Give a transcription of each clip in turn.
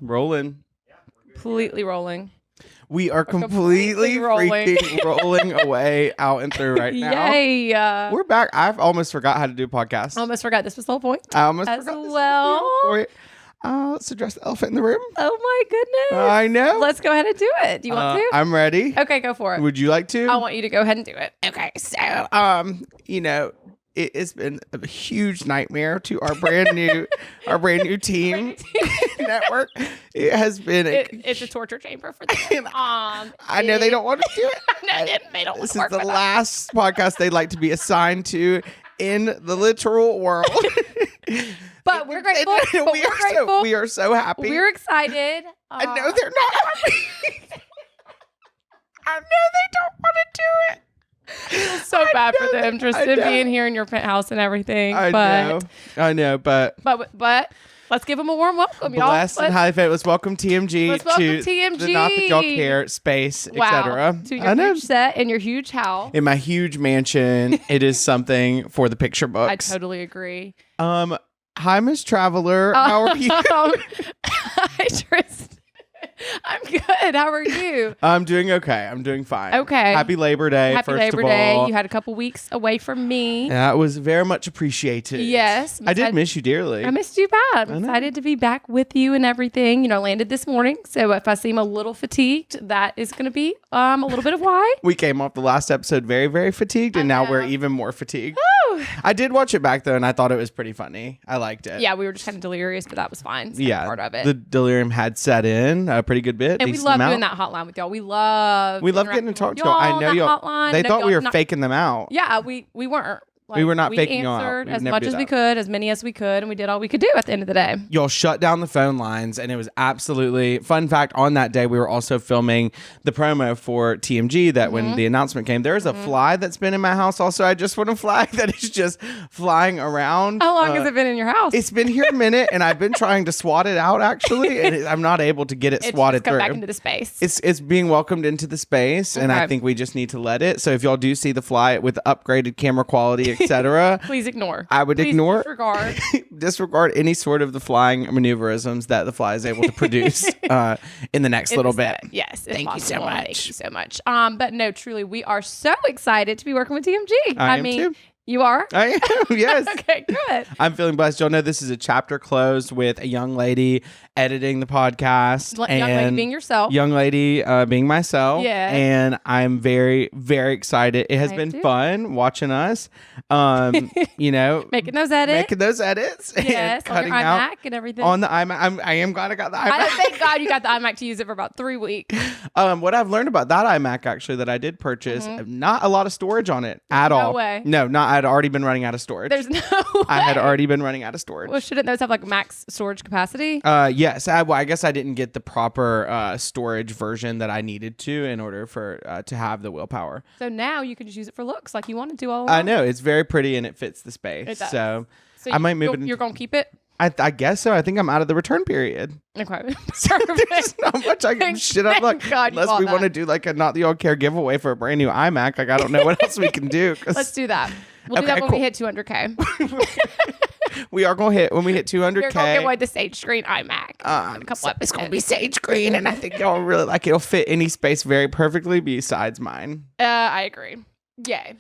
Rolling. Completely rolling. We are completely freaking rolling away out and through right now. Yay. We're back. I've almost forgot how to do a podcast. Almost forgot this was the whole point. I almost as forgot well. Let's address the elephant in the room. Oh my goodness. I know. Let's go ahead and do it. Do you want to? I'm ready. Okay, go for it. Would you like to? I want you to go ahead and do it. Okay, so it's been a huge nightmare to our brand new team network. It has been it's a torture chamber for them. I know they don't want to do it. No, they don't want This to is work the with us. last podcast they'd like to be assigned to in the literal world. But we're grateful. We are so happy. We're excited. I know they're not happy. I know they don't want to do it. It's so bad for them, Tristan, being here in your penthouse and everything. I know, but let's give them a warm welcome, y'all. Blessed and highly favored. Let's welcome TMG Let's welcome to TMG. the Not That Y'all Care space, etc. To your huge set in your huge house. In my huge mansion, it is something for the picture books. I totally agree. Hi, Miss Traveler. How are you? Hi, Tristan. I'm good. How are you? I'm doing okay. I'm doing fine. Okay. Happy Labor Day. Happy first Labor of Day. all. You had a couple weeks away from me. That was very much appreciated. Yes. I did miss you dearly. I missed you bad. I'm excited to be back with you and everything. You know, landed this morning. So if I seem a little fatigued, that is going to be a little bit of why. We came off the last episode very, very fatigued, and now we're even more fatigued. Woo! I did watch it back, though, and I thought it was pretty funny. I liked it. Yeah, we were just kind of delirious, but that was fine. It's Yeah. part of it. The delirium had set in a pretty good bit. And we love doing that hotline with y'all. We love getting to talk to y'all. I know y'all. Hotline. They thought we were faking them out. Yeah, we weren't. We were not faking y'all out. We answered We'd as never much do as we that. could, as many as we could, and we did all we could do at the end of the day. Y'all shut down the phone lines, and it was absolutely fun fact. On that day, we were also filming the promo for TMG. That when the announcement came, there's a fly that's been in my house. Also, I just want to flag that it's just flying around. How long has it been in your house? It's been here a minute, and I've been trying to swat it out actually, and I'm not able to get it swatted come through. back into the space. It's being welcomed into the space, and I think we just need to let it. So if y'all do see the fly with upgraded camera quality, etc. Please ignore. I would ignore. Disregard any sort of the flying maneuverisms that the fly is able to produce in the next little bit. Yes. Thank you so much. Thank you so much. But no, truly, we are so excited to be working with TMG. I am too. You are? I am, yes. Okay, good. I'm feeling blessed. Y'all know this is a chapter closed with a young lady editing the podcast. Young lady being yourself. Young lady being myself. Yeah. And I'm very, very excited. It has been fun watching us, making those edits. And yes, cutting on your out iMac and everything. on the iMac. I am glad I got the iMac. Thank God you got the iMac to use it for about 3 weeks. What I've learned about that iMac actually that I did purchase, not a lot of storage on it at all. No way. No, I'd already been running out of storage. There's no way. I had already been running out of storage. Well, shouldn't those have like max storage capacity? Yes. I guess I didn't get the proper storage version that I needed to in order for to have the willpower. So now you can just use it for looks like you wanted to all along. I know. It's very pretty and it fits the space. It does. So So I might move it. You're going to keep it? I guess so. I think I'm out of the return period. Okay. There's not much I can shit up like unless we want to do like a Not The Old Care giveaway for a brand new iMac. Like I don't know what else we can do. Let's do that. We'll do that when we hit 200K. We are going to hit when we hit 200K. We're going to get away the Sage Screen iMac. It's going to be Sage Green, and I think y'all really like it. It'll fit any space very perfectly besides mine. I agree. Yay.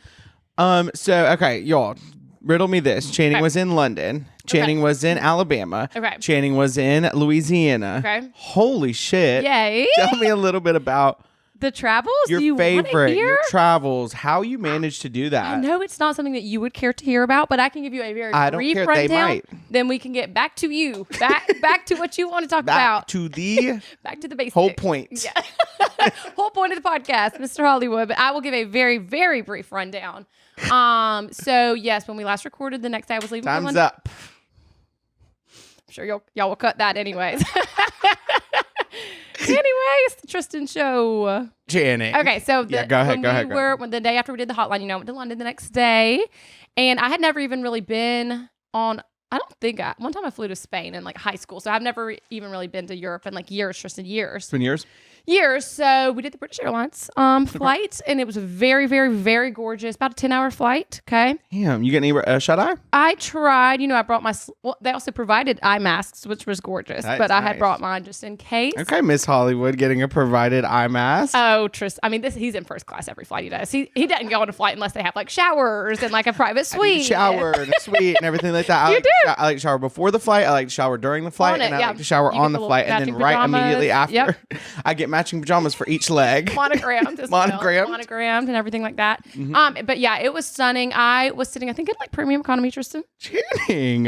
So okay, y'all. Riddle me this. Channing was in London. Channing was in Alabama. Okay. Channing was in Louisiana. Okay. Holy shit. Yay. Tell me a little bit about the travels. Your favorite, your travels, how you managed to do that. I know it's not something that you would care to hear about, but I can give you a very brief rundown. They might. Then we can get back to you. Back to what you want to talk about. To the back to the basics. Whole point. Yeah. Whole point of the podcast, Mr. Hollywood. But I will give a very, very brief rundown. So yes, when we last recorded, the next day I was leaving. Time's up. I'm sure y'all will cut that anyways. Anyway, it's the Tristan show. Channing. Okay, so go ahead. When the day after we did the hotline, I went to London the next day, and I had never even really been on I don't think one time I flew to Spain in like high school. So I've never even really been to Europe in like years, Tristan, years. It's been years. So we did the British Airlines flight, and it was a very, very, very gorgeous, about a 10-hour flight. Okay. Damn, you get any shut eye? I tried, I brought they also provided eye masks, which was gorgeous, but I had brought mine just in case. Okay, Miss Hollywood getting a provided eye mask. Oh, Tristan. I mean, he's in first class every flight he does. He doesn't go on a flight unless they have like showers and like a private suite. Shower and a suite and everything like that. I like to shower before the flight. I like to shower during the flight. I like to shower on the flight. And then right immediately after, I get matching pajamas for each leg. Monogrammed as well. Monogrammed and everything like that. Mm-hmm. But yeah, it was stunning. I was sitting, I think, in like premium economy, Tristan. Cheating.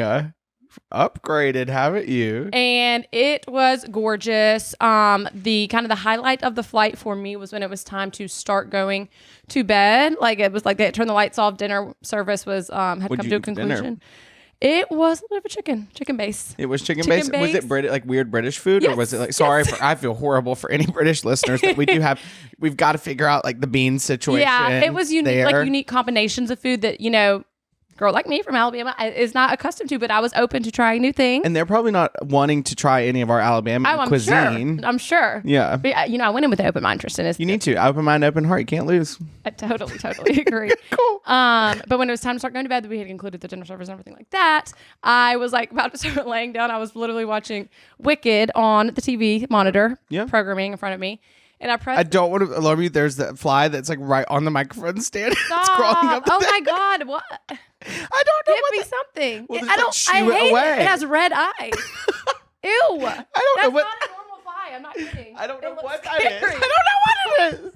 Upgraded, haven't you? And it was gorgeous. The kind of the highlight of the flight for me was when it was time to start going to bed. Like it was like they had turned the lights off. Dinner service was had come to a conclusion. It was a little bit of chicken base. It was chicken base. Was it like weird British food, or was it like? Sorry, I feel horrible for any British listeners that we do have. We've got to figure out like the bean situation. Yeah, it was unique, like unique combinations of food that girl like me from Alabama is not accustomed to, but I was open to trying new things. And they're probably not wanting to try any of our Alabama cuisine. I'm sure. Yeah. But, I went in with an open mind, Tristan. You need to. Open mind, open heart. You can't lose. I totally agree. Cool. But when it was time to start going to bed, we had concluded the dinner service and everything like that. I was like about to start laying down. I was literally watching Wicked on the TV monitor, programming in front of me. And I don't want to alarm you. There's that fly that's like right on the microphone stand. It's crawling up. My God. What? I don't know. Give me something. Well, I hate it. It has red eyes. Ew. That's not a normal fly. I'm not kidding. I don't know what that is. I don't know what it is.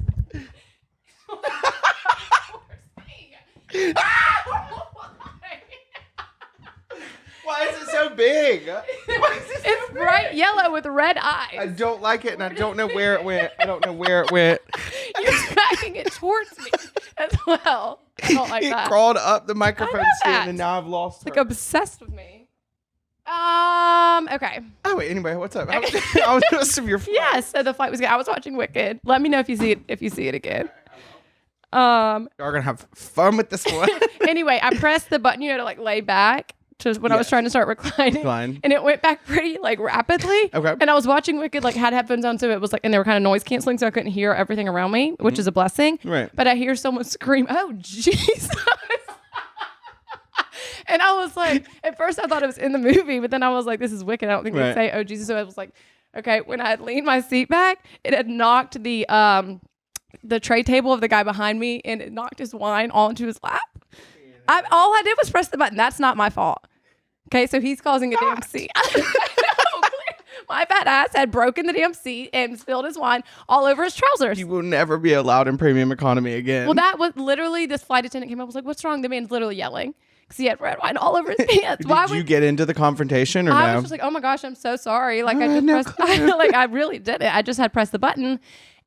Why is it so big? It's bright yellow with red eyes. I don't like it, and I don't know where it went. You're dragging it towards me as well. I don't like that. It crawled up the microphone stand, and now I've lost her. Like obsessed with me. Okay. Oh wait. Anyway, what's up? How was the rest of your flight? Yeah. So the flight was good. I was watching Wicked. Let me know if you see it again. You're gonna have fun with this one. Anyway, I pressed the button, to like lay back. Just when I was trying to start reclining, and it went back pretty like rapidly. Okay. And I was watching Wicked, like had headphones on, so it was like, and they were kind of noise canceling, so I couldn't hear everything around me, which is a blessing. Right. But I hear someone scream, "Oh Jesus!" And I was like, at first I thought it was in the movie, but then I was like, "This is Wicked. I don't think they say, 'Oh Jesus.'" So I was like, "Okay." When I had leaned my seat back, it had knocked the tray table of the guy behind me, and it knocked his wine all into his lap. All I did was press the button. That's not my fault. Okay, so he's causing a damn scene. My fat ass had broken the damn seat and spilled his wine all over his trousers. You will never be allowed in premium economy again. Well, that was literally, this flight attendant came up and was like, "What's wrong?" The man's literally yelling because he had red wine all over his pants. Did you get into the confrontation or no? I was just like, "Oh my gosh, I'm so sorry." Like I just pressed, I really did it. I just had pressed the button.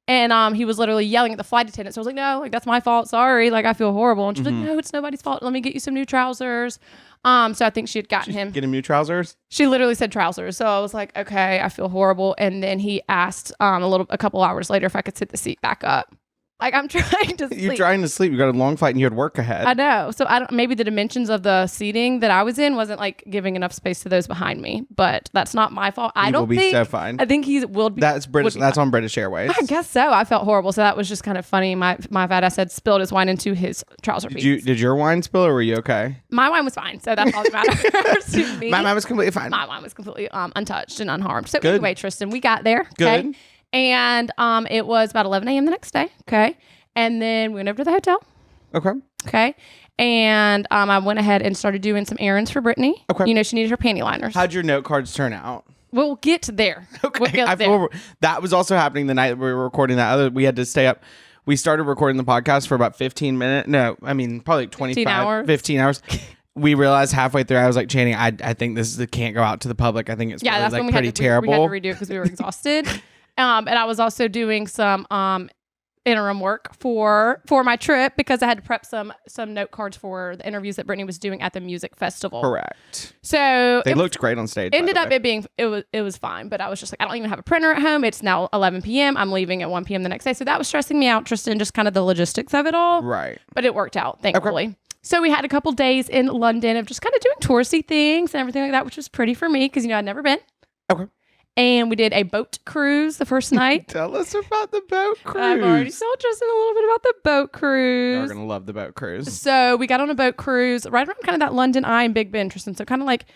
And he was literally yelling at the flight attendant. So I was like, "No, like that's my fault. Sorry. Like I feel horrible." And she's like, "No, it's nobody's fault. Let me get you some new trousers." So I think she had gotten him. Get him new trousers? She literally said trousers. So I was like, "Okay, I feel horrible." And then he asked a couple hours later if I could sit the seat back up. Like I'm trying to sleep. You're trying to sleep. You got a long flight and you had work ahead. I know. So maybe the dimensions of the seating that I was in wasn't like giving enough space to those behind me, but that's not my fault. I don't think. So fine. I think he will be. That's British. That's on British Airways. I guess so. I felt horrible. So that was just kind of funny. My fat ass had spilled his wine into his trouser piece. Did your wine spill or were you okay? My wine was fine. So that's all that matters to me. My wine was completely fine. My wine was completely untouched and unharmed. So Good. Anyway, Tristan, we got there. Okay? Good. And it was about 11 a.m. the next day. Okay. And then we went over to the hotel. Okay. Okay. And I went ahead and started doing some errands for Brittany. Okay. She needed her panty liners. How'd your note cards turn out? We'll get to there. Okay. We'll get there. That was also happening the night that we were recording that. We had to stay up. We started recording the podcast for about 15 minutes. No, I mean, probably like 15 hours. We realized halfway through, I was like, Channing, I think this can't go out to the public. I think it's that's like when pretty terrible. We had to redo it because we were exhausted. And I was also doing some interim work for my trip because I had to prep some note cards for the interviews that Brittany was doing at the music festival. Correct. So they looked great on stage. Ended up it was fine, but I was just like, I don't even have a printer at home. It's now 11 p.m. I'm leaving at 1 p.m. the next day. So that was stressing me out, Tristan, just kind of the logistics of it all. Right. But it worked out, thankfully. Okay. So we had a couple days in London of just kind of doing touristy things and everything like that, which was pretty for me because, I'd never been. Okay. And we did a boat cruise the first night. Tell us about the boat cruise. I've already told Tristan a little bit about the boat cruise. You're going to love the boat cruise. So we got on a boat cruise right around kind of that London Eye and Big Ben, Tristan. So kind of like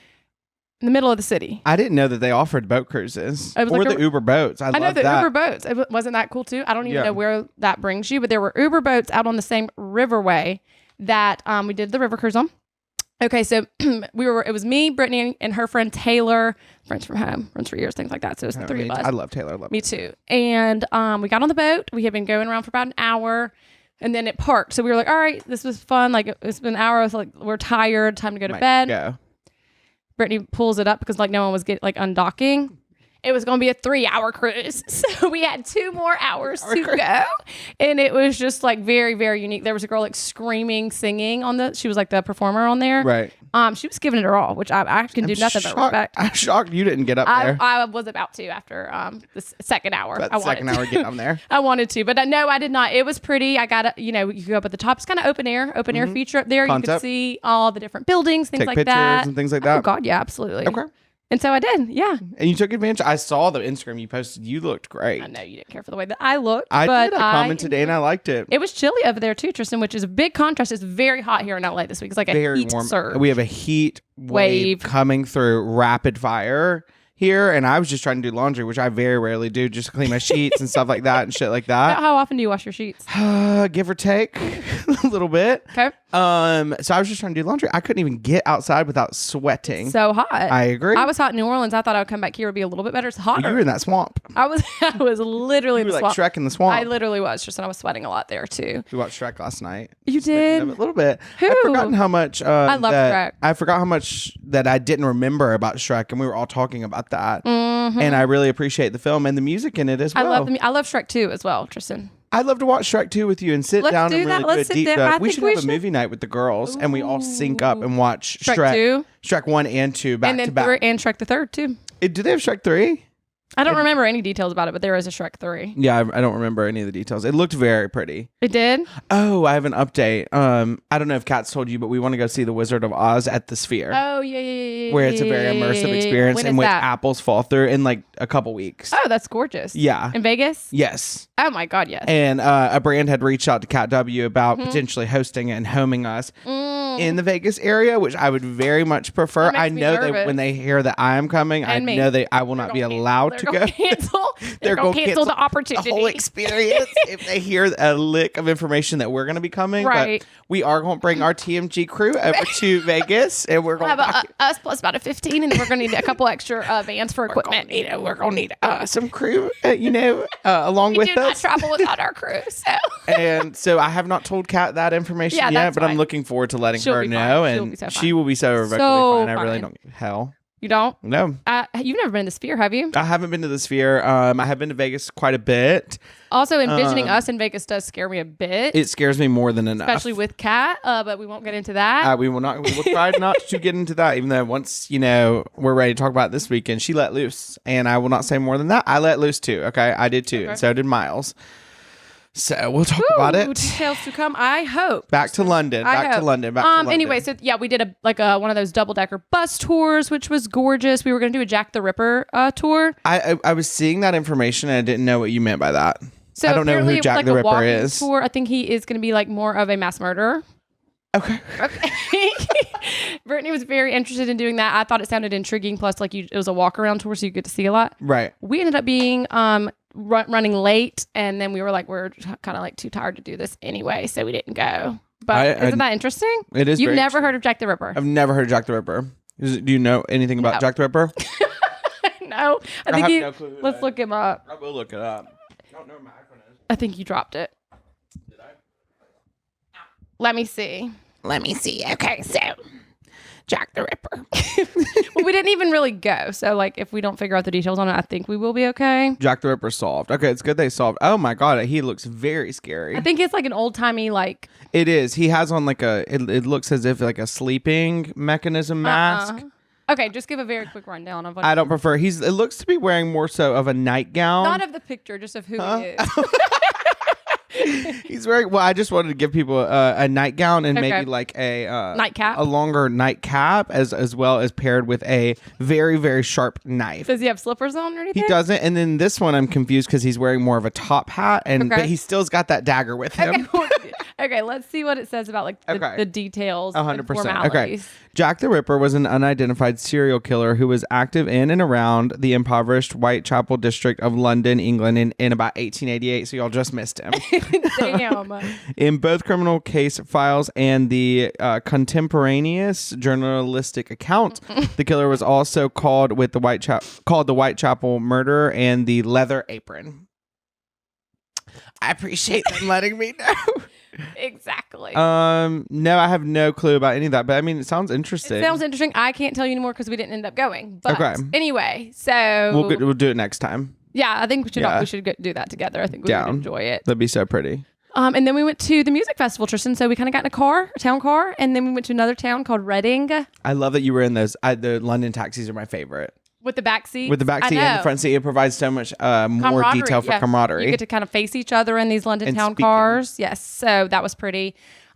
in the middle of the city. I didn't know that they offered boat cruises. It was or like the Uber boats. I know love the that. Uber boats. Wasn't that cool too? I don't even know where that brings you, but there were Uber boats out on the same riverway that we did the river cruise on. Okay, so it was me, Brittany, and her friend Taylor, friends from home, friends for years, things like that. So it was the three of us. I love Taylor. Me too. And we got on the boat. We had been going around for about an hour, and then it parked. So we were like, all right, this was fun. Like, it's been an hour. I was like, we're tired. Time to go to bed. Go. Brittany pulls it up because like no one was undocking. It was going to be a 3-hour cruise. So we had 2 more hours to go. And it was just like very, very unique. There was a girl like screaming, singing she was like the performer on there. Right. She was giving it her all, which I can do nothing but respect. I'm shocked you didn't get up there. I was about to after the second hour. Second hour getting on there. I wanted to, but no, I did not. It was pretty. I got you could go up at the top. It's kind of open air feature up there. Concept. You could see all the different buildings, things Take like pictures that. and things like that. Oh God, yeah, absolutely. Okay. And so I did, yeah. And you took advantage. I saw the Instagram you posted. You looked great. I know you didn't care for the way that I looked. I but did. I commented today and I liked it. It was chilly over there too, Tristan, which is a big contrast. It's very hot here in LA this week. It's like a Very heat warm. surge. We have a heat wave coming through rapid fire here, and I was just trying to do laundry, which I very rarely do, just to clean my sheets and stuff like that and shit like that. How often do you wash your sheets? Give or take a little bit. Okay. So I was just trying to do laundry. I couldn't even get outside without sweating. So hot. I agree. I was hot in New Orleans. I thought I would come back here and be a little bit better. It's hotter. You were in that swamp. I was literally in You the were like swamp. Shrek in the swamp. I literally was, Tristan. I was sweating a lot there too. We watched Shrek last night. You did? A little bit. Who? I've forgotten how much. I love Shrek. I forgot how much that I didn't remember about Shrek, and we were all talking about that. Mm-hmm. And I really appreciate the film and the music in it as well. I love Shrek 2 as well, Tristan. I'd love to watch Shrek 2 with you and sit Let's down do and that. really Let's do a sit deep down. dive. We think should we have a movie night with the girls and we all sync up and watch Shrek 2? Shrek 1 and 2 back to back. And Shrek the third too. Do they have Shrek 3? I don't remember any details about it, but there is a Shrek 3. Yeah, I don't remember any of the details. It looked very pretty. It did? Oh, I have an update. I don't know if Kat's told you, but we want to go see The Wizard of Oz at the Sphere. Oh, yeah. Where it's a very immersive experience When in is which that? apples fall through in like a couple weeks. Oh, that's gorgeous. Yeah. In Vegas? Yes. Oh my God, yes. And a brand had reached out to Cat W about potentially hosting it and homing us in the Vegas area, which I would very much prefer. That makes I me know nervous. that when they hear that I am coming, I know I will not be allowed to go. They're going to cancel the opportunity. The whole experience if they hear a lick of information that we're going to be coming. Right. But we are going to bring our TMG crew over to Vegas, and we're going to have us plus about a 15, and then we're going to need a couple extra vans for equipment. We're going to need some crew, along with us. We do not travel without our crew. So. And so I have not told Kat that information yet, but I'm looking forward to letting her know, and she will be so fine. I really don't give hell. You don't? No. You've never been to the Sphere, have you? I haven't been to the Sphere. I have been to Vegas quite a bit. Also, envisioning us in Vegas does scare me a bit. It scares me more than enough. Especially with Kat, but we won't get into that. We will try not to get into that, even though once, we're ready to talk about it this weekend, she let loose. And I will not say more than that. I let loose too, okay? I did too, and so did Miles. So we'll talk about it. Details to come, I hope. Back to London. Anyway, so yeah, we did one of those double-decker bus tours, which was gorgeous. We were going to do a Jack the Ripper tour. I was seeing that information and I didn't know what you meant by that. So I don't know who Jack the Ripper is. Tour. I think he is going to be like more of a mass murderer. Okay. Brittany was very interested in doing that. I thought it sounded intriguing. Plus, it was a walk around tour, so you get to see a lot. Right. We ended up being running late, and then we were like, we're kind of like too tired to do this anyway, so we didn't go. But isn't that interesting? It is. You've never heard of Jack the Ripper? I've never heard of Jack the Ripper. Do you know anything about Jack the Ripper? No. I think no clue. Let's look him up. I will look it up. I don't know what my iPhone is. I think you dropped it. Did I? Let me see. Okay, so Jack the Ripper. Well, we didn't even really go. So, if we don't figure out the details on it, I think we will be okay. Jack the Ripper solved. Okay, it's good they solved. Oh my God, he looks very scary. I think it's like an old timey It is. He has on it looks as if a sleeping mechanism mask. Okay, just give a very quick rundown of what I don't prefer. It looks to be wearing more so of a nightgown. Not of the picture, just of who he is. He's wearing. Well, I just wanted to give people a nightgown and maybe like a nightcap, a longer nightcap, as well as paired with a very, very sharp knife. Does he have slippers on or anything? He doesn't. And then this one, I'm confused because he's wearing more of a top hat, but he still's got that dagger with him. Okay, let's see what it says about like the details. 100%. Okay. Jack the Ripper was an unidentified serial killer who was active in and around the impoverished Whitechapel district of London, England in about 1888. So y'all just missed him. Damn. In both criminal case files and the contemporaneous journalistic account, the killer was also called the Whitechapel murder and the leather apron. I appreciate them letting me know. Exactly. No, I have no clue about any of that, but I mean, it sounds interesting. It sounds interesting. I can't tell you anymore because we didn't end up going. But anyway, so we'll do it next time. Yeah, I think we should do that together. I think we would enjoy it. That'd be so pretty. And then we went to the music festival, Tristan. So we kind of got in a town car, and then we went to another town called Reading. I love that you were in those. The London taxis are my favorite. With the back seat? With the back seat and the front seat. It provides so much more detail for camaraderie. You get to kind of face each other in these London town cars. Yes. So that was pretty.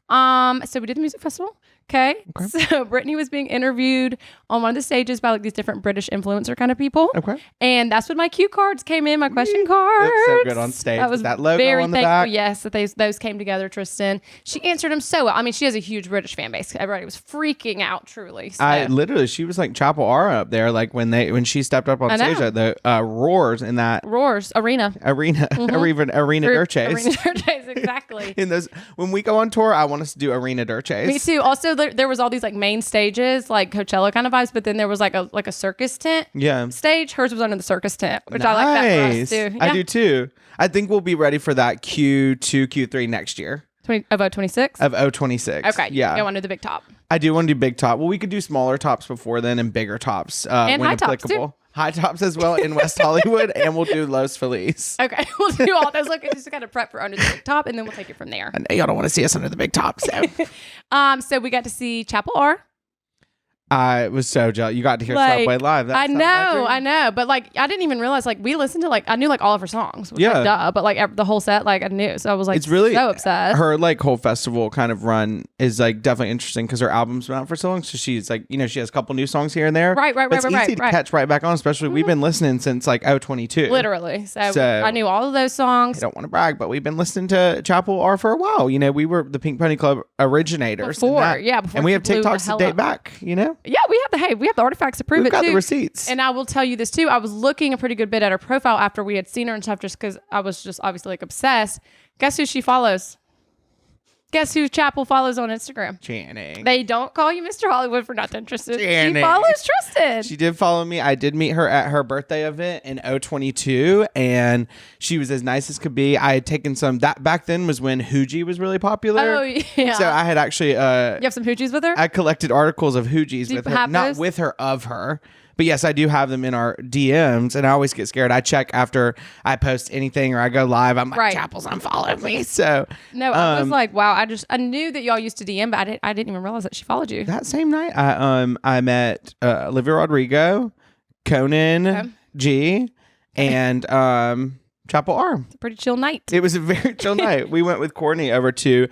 So we did the music festival. Okay. So Brittany was being interviewed on one of the stages by like these different British influencer kind of people. Okay. And that's when my cue cards came in, my question cards. It looked so good on stage. I was that logo on the back. Yes, that those came together, Tristan. She answered them so well. I mean, she has a huge British fan base. Everybody was freaking out, truly. So. She was like Chappell Aria up there, like when she stepped up on stage at the Roars in that Arena Arena Durches. Arena Durches, exactly. In those, when we go on tour, I want us to do Arena Durches. Me too. Also, there was all these like main stages, like Coachella kind of vibes, but then there was like a circus tent stage. Hers was under the circus tent, which I like that for us too. Yeah. I do too. I think we'll be ready for that Q2, Q3 next year. Of 026? Of 026. Okay. Yeah. You want to do the big top? I do want to do big top. Well, we could do smaller tops before then and bigger tops and when high applicable. Tops too. High tops as well in West Hollywood, and we'll do Los Feliz. Okay, we'll do all those. Look, just kind of prep for under the big top, and then we'll take it from there. I know y'all don't want to see us under the big top, so. So we got to see Chappell R. I was so jealous. You got to hear Subway live. I know. But like, I didn't even realize, like, we listened to, like, I knew like all of her songs. Which, like, duh. But like the whole set, like, I knew. So I was like, it's really so obsessed. Her like whole festival kind of run is like definitely interesting because her album's been out for so long. So she's like, she has a couple new songs here and there. Right. It's easy to catch right back on, especially we've been listening since like 022. Literally. So I knew all of those songs. I don't want to brag, but we've been listening to Chappell R for a while. We were the Pink Pony Club originators. Before and we have TikToks to date back, Yeah, we have the artifacts to prove it too. We've got the receipts. And I will tell you this too. I was looking a pretty good bit at her profile after we had seen her and stuff, just because I was just obviously like obsessed. Guess who she follows? Guess who Chappell follows on Instagram? Channing. They don't call you Mr. Hollywood for nothing, Tristan. Channing. She follows Tristan. She did follow me. I did meet her at her birthday event in 022, and she was as nice as could be. I had taken some, that back then was when Hoogie was really popular. Oh, yeah. So I had actually... you have some Hoogies with her? I collected articles of Hoogies with her. Not with her, of her. But yes, I do have them in our DMs, and I always get scared. I check after I post anything or I go live. I'm like, Chappell's unfollowed me. So no, I was like, wow. I knew that y'all used to DM, but I didn't even realize that she followed you. That same night, I met Olivia Rodrigo, Conan G, and Chappell R. It's a pretty chill night. It was a very chill night. We went with Courtney over to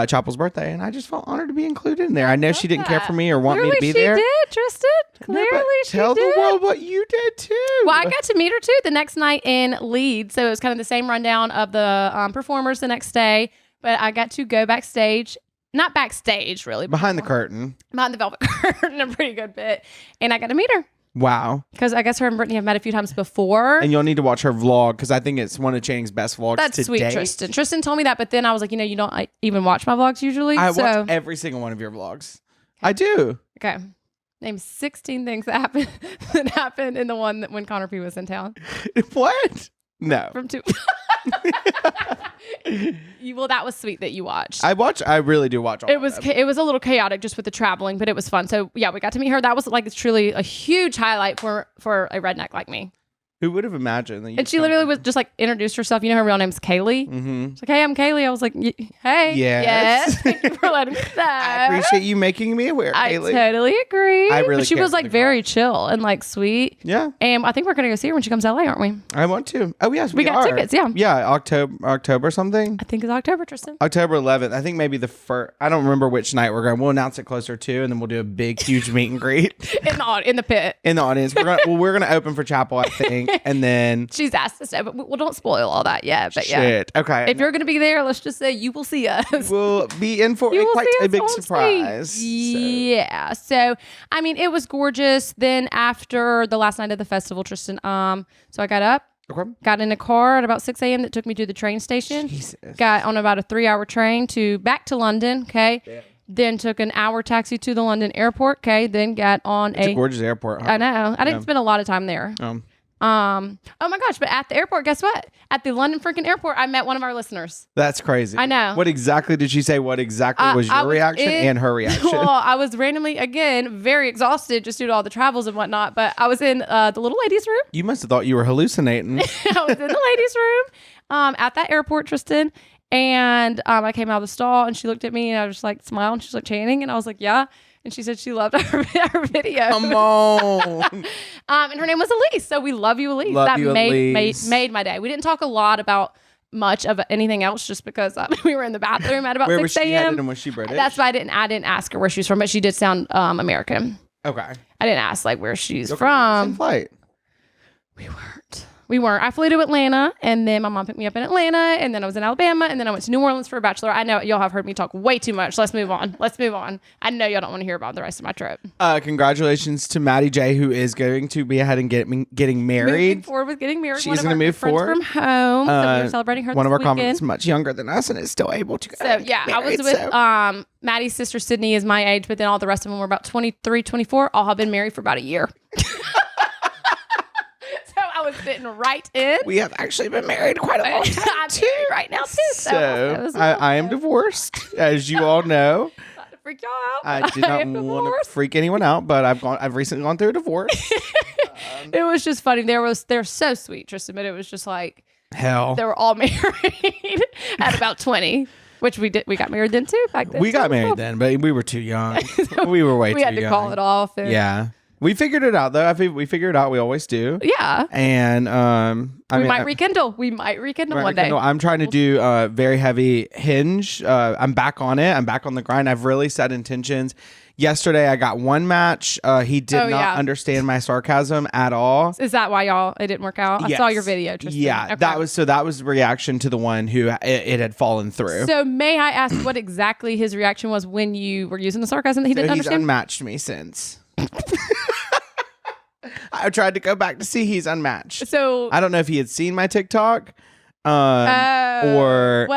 Chappell's birthday, and I just felt honored to be included in there. I know she didn't care for me or want me to be there. Clearly she did, Tristan. Clearly she did. Tell the world what you did too. Well, I got to meet her too the next night in Leeds. So it was kind of the same rundown of the performers the next day. But I got to go backstage. Not backstage, really. Behind the curtain. Behind the velvet curtain a pretty good bit. And I got to meet her. Wow. Because I guess her and Brittany have met a few times before. And you'll need to watch her vlog because I think it's one of Channing's best vlogs. That's sweet, date. Tristan. Tristan told me that, but then I was like, you don't even watch my vlogs usually. I watch every single one of your vlogs. I do. Okay. Name 16 things that happened in the one that when Connor P was in town. What? No. From two. Well, that was sweet that you watched. I really do watch all it was a little chaotic just with the traveling, but it was fun. So yeah, we got to meet her. That was like truly a huge highlight for a redneck like me. Who would have imagined that? And she literally was just like introduced herself. You know, her real name's Kaylee. Mm-hmm. She's like, "Hey, I'm Kaylee." I was like, "Hey, yes. Thank you for letting me know." I appreciate you making me aware, Kaylee. I totally agree. I really but she was like very chill and like sweet. Yeah. And I think we're gonna go see her when she comes to LA, aren't we? I want to. Oh yes, we got tickets. Yeah. Yeah, October something. I think it's October, Tristan. October 11th. I think maybe the first. I don't remember which night we're going. We'll announce it closer to, and then we'll do a big, huge meet and greet in the pit. In the audience, we're gonna open for Chappell, I think, and then she's asked us to, but we don't spoil all that yet. But shit. Yeah, okay. If you're gonna be there, let's just say you will see us. We'll be in for quite a big surprise. So. Yeah. So I mean, it was gorgeous. Then after the last night of the festival, Tristan, so I got up. Okay. Got in a car at about 6 a.m. that took me to the train station. Jesus. Got on about a 3-hour train back to London. Okay. Damn. Then took an hour taxi to the London airport. Okay. Then got on it's a gorgeous airport. Huh? I know. I didn't spend a lot of time there. Oh my gosh, but at the airport, guess what? At the London freaking airport, I met one of our listeners. That's crazy. I know. What exactly did she say? What exactly was your reaction and her reaction? Well, I was randomly, again, very exhausted just due to all the travels and whatnot, but I was in the little ladies' room. You must have thought you were hallucinating. I was in the ladies' room at that airport, Tristan, and I came out of the stall and she looked at me and I was just like smiled and she's like, "Channing," and I was like, "Yeah." And she said she loved our video. Come on. And her name was Elise. So we love you, Elise. Made my day. We didn't talk a lot about much of anything else just because we were in the bathroom at about 6 a.m. Where was she headed and was she British? That's why I didn't ask her where she's from, but she did sound American. Okay. I didn't ask like where she's from. Same flight. We weren't. I flew to Atlanta, and then my mom picked me up in Atlanta, and then I was in Alabama, and then I went to New Orleans for a bachelor. I know y'all have heard me talk way too much. Let's move on. I know y'all don't want to hear about the rest of my trip. Congratulations to Maddie J, who is going to be ahead and getting married. Moving forward with getting married. She's going to move forward from home. So we're celebrating her. One of our weekend. comments much younger than us, and is still able to. So yeah, married, I was with Maddie's sister Sydney is my age, but then all the rest of them were about 23, 24. All have been married for about a year. I was fitting right in. We have actually been married quite a long time I'm too. Right now too. So I am divorced, as you all know. Not to freak y'all out. I did not want to freak anyone out, but I've recently gone through a divorce. It was just funny. They're so sweet, Tristan, but it was just like hell. They were all married at about 20. Which we did. We got married then too. Back then. We got married then, but we were too young. We were way too young. We had to call it off. Yeah. We figured it out though. I think we figured it out. We always do. Yeah. And we might rekindle. We might rekindle one day. I'm trying to do very heavy Hinge. I'm back on it. I'm back on the grind. I've really set intentions. Yesterday I got one match. He did not understand my sarcasm at all. Is that why it didn't work out? Yes. I saw your video, Tristan. Yeah. Okay. That was reaction to the one who it had fallen through. So may I ask what exactly his reaction was when you were using the sarcasm that he didn't understand? He's unmatched me since. I tried to go back to see he's unmatched. So I don't know if he had seen my TikTok, or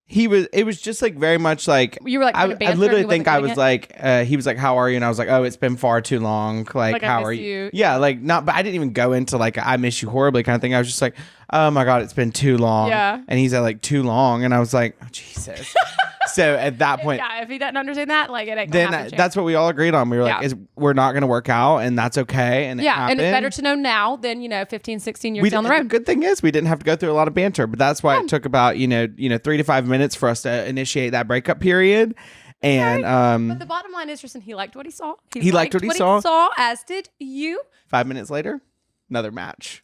it was just like very much like you were like I literally think I was like he was like, "How are you?" And I was like, "Oh, it's been far too long. Like how are you?" Yeah, like not, but I didn't even go into like I miss you horribly kind of thing. I was just like, "Oh my God, it's been too long." Yeah, and he's at like too long, and I was like, "Oh Jesus." So at that point, if he doesn't understand that, like it ain't then that's what we all agreed on. We were like, we're not going to work out, and that's okay. And and it's better to know now than 15, 16 years down the road. The good thing is we didn't have to go through a lot of banter, but that's why it took about 3 to 5 minutes for us to initiate that breakup period. And but the bottom line is, Tristan, he liked what he saw. He liked what he saw, as did you. 5 minutes later, another match.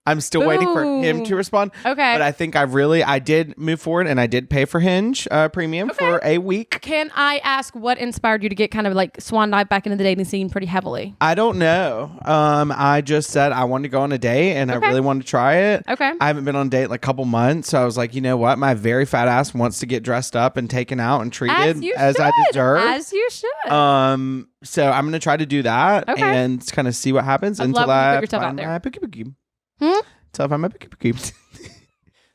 I'm still waiting for him to respond. Okay. But I think I did move forward and I did pay for Hinge premium for a week. Can I ask what inspired you to get kind of like swan dive back into the dating scene pretty heavily? I don't know. I just said I wanted to go on a date and I really wanted to try it. Okay. I haven't been on a date in like a couple months. So I was like, you know what? My very fat ass wants to get dressed up and taken out and treated as I deserve. As you should. So I'm going to try to do that and kind of see what happens until I find my Pookie Pookie. Till I find my Pookie Pookie.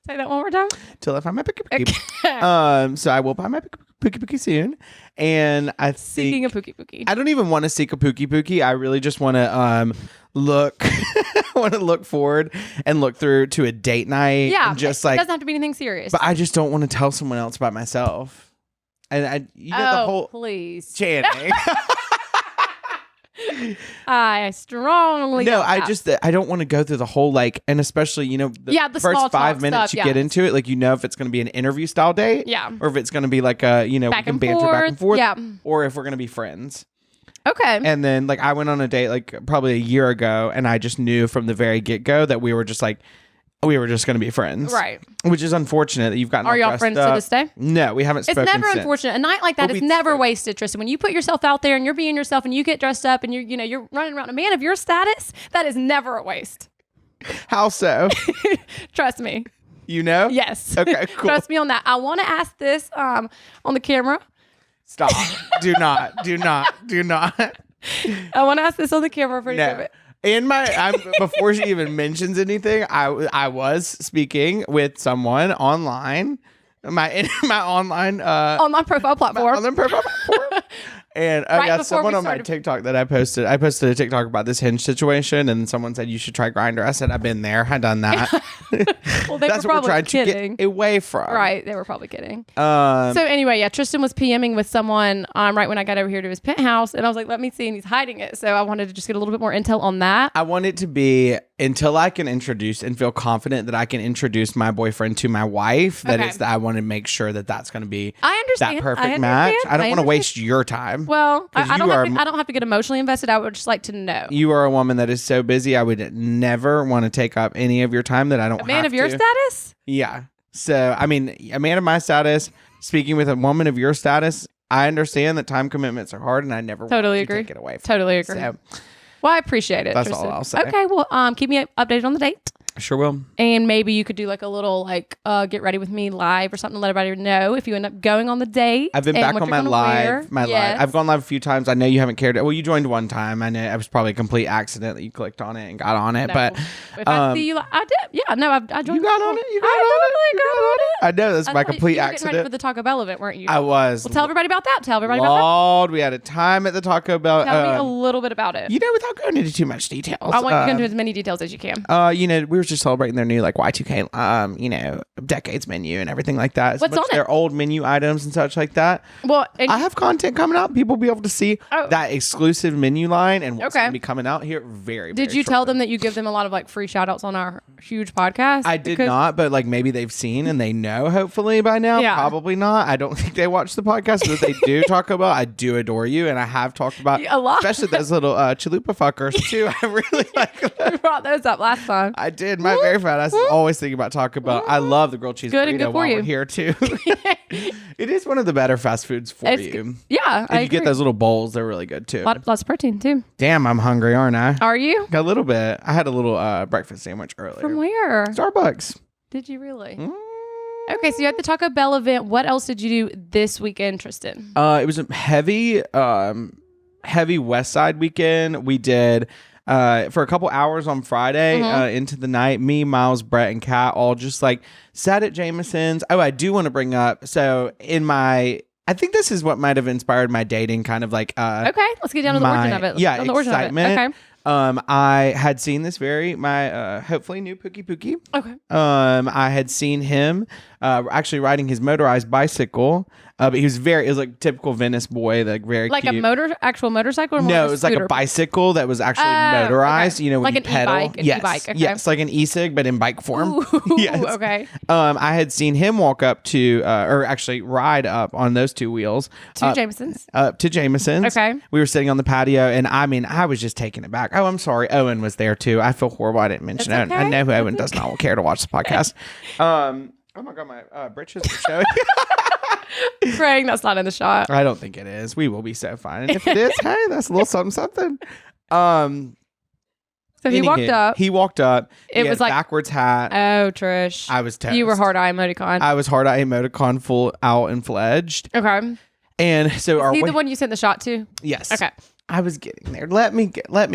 Say that one more time. Till I find my Pookie Pookie. So I will buy my Pookie Pookie soon. And I think seeking a Pookie Pookie. I don't even want to seek a Pookie Pookie. I really just want to look forward and look through to a date night. Yeah, and just it doesn't have to be anything serious. But I just don't want to tell someone else about myself. And the whole please Channing. I strongly No, don't I don't want to go through the whole like, and especially the the small first 5 talk minutes stuff, you get into it, like if it's going to be an interview style date, or if it's going to be like a we can banter back and forth, or if we're going to be friends. Okay. And then like I went on a date like probably a year ago, and I just knew from the very get go that we were just going to be friends, right? Which is unfortunate that you've gotten. Are y'all friends to this day? No, we haven't. It's spoken never since. unfortunate. A night like that is never wasted, Tristan. When you put yourself out there and you're being yourself and you get dressed up and you're running around, a man of your status, that is never a waste. How so? Trust me. Yes. Okay. Cool. Trust me on that. I want to ask this on the camera. Stop. Do not. Do not. Do not. I want to ask this on the camera for no. Before she even mentions anything, I was speaking with someone online, my online profile platform. On the profile platform. And I got someone on my TikTok that I posted a TikTok about this Hinge situation, and someone said you should try Grindr. I said I've been there, I've done that. Well, they That's were what we're trying kidding. to get away from. Right, they were probably kidding. So anyway, yeah, Tristan was PMing with someone right when I got over here to his penthouse, and I was like, let me see, and he's hiding it. So I wanted to just get a little bit more intel on that. I want it to be until I can introduce and feel confident that I can introduce my boyfriend to my wife. That I want to make sure that that's going to be that perfect match. I don't want to waste your time. Well, I don't have to get emotionally invested. I would just like to know. You are a woman that is so busy. I would never want to take up any of your time that I don't have to. A man of your status? Yeah. So, I mean, a man of my status, speaking with a woman of your status, I understand that time commitments are hard, and I never want to take it away from Totally agree. So, well, I appreciate it. That's Tristan. all I'll say. Okay, well, keep me updated on the date. Sure will. And maybe you could do like a little get ready with me live or something to let everybody know if you end up going on the date. I've been back on my live. Live. I've gone live a few times. I know you haven't cared. Well, you joined one time. I know it was probably a complete accident that you clicked on it and got on it. No. But if I see you, I did. Yeah, no, I joined. You got on it. You got on it. I know that's my complete accident. You were ready for the Taco Bell event, weren't you? I was. Well, tell everybody about that. We had a time at the Taco Bell. Tell me a little bit about it. Without going into too much details. I want you to go into as many details as you can. We were just celebrating their new like Y2K, decades menu and everything like that. What's on their old menu items and such like that. Well, I have content coming out. People will be able to see that exclusive menu line and what's going to be coming out here very, Did you tell them that you give them a lot of like free shout outs on our huge podcast? I did not, but like maybe they've seen and they know hopefully by now. Yeah. Probably not. I don't think they watch the podcast, but if they do talk about, I do adore you, and I have talked about a lot, especially those little chalupa fuckers too. I really like them. You brought those up last time. I did. My very fat ass is always thinking about Taco Bell. I love the grilled cheese burrito while we're here too. It is one of the better fast foods for you. Yeah, if you get those little bowls, they're really good too. Lots of protein too. Damn, I'm hungry, aren't I? Are you? A little bit. I had a little breakfast sandwich earlier. From where? Starbucks. Did you really? Okay, so you had the Taco Bell event. What else did you do this weekend, Tristan? It was a heavy Westside weekend. We did for a couple hours on Friday into the night. Me, Miles, Brett, and Kat all just like sat at Jameson's. Oh, I do want to bring up. So I think this is what might have inspired my dating kind of like. Okay, let's get down to the origin of it. Excitement. Okay. I had seen my hopefully new Pookie Pookie. Okay. I had seen him actually riding his motorized bicycle. But he was it was like typical Venice boy, like very like cute. Actual motorcycle? Or no, it was like a bicycle that was actually motorized. Okay. When like you an pedal. E-bike. Yes, okay. yes, like an e-cig, but in bike form. Ooh, yes. Okay. I had seen him walk up to, or actually ride up on those two wheels to Jameson's. To Jameson's. Okay. We were sitting on the patio, and I was just taken aback. Oh, I'm sorry. Owen was there too. I feel horrible. I didn't mention Owen. I know who Owen does not care to watch the podcast. Oh my god, my britches are showing. Praying that's not in the shot. I don't think it is. We will be so fine. And if it is, hey, that's a little something. So he walked up. He walked up. It was like backwards hat. Oh, Trish. I was toast. You were hard eye emoticon. I was hard eye emoticon full out and fledged. Okay. And so is he the one you sent the shot to? Yes. Okay. I was getting there. Let me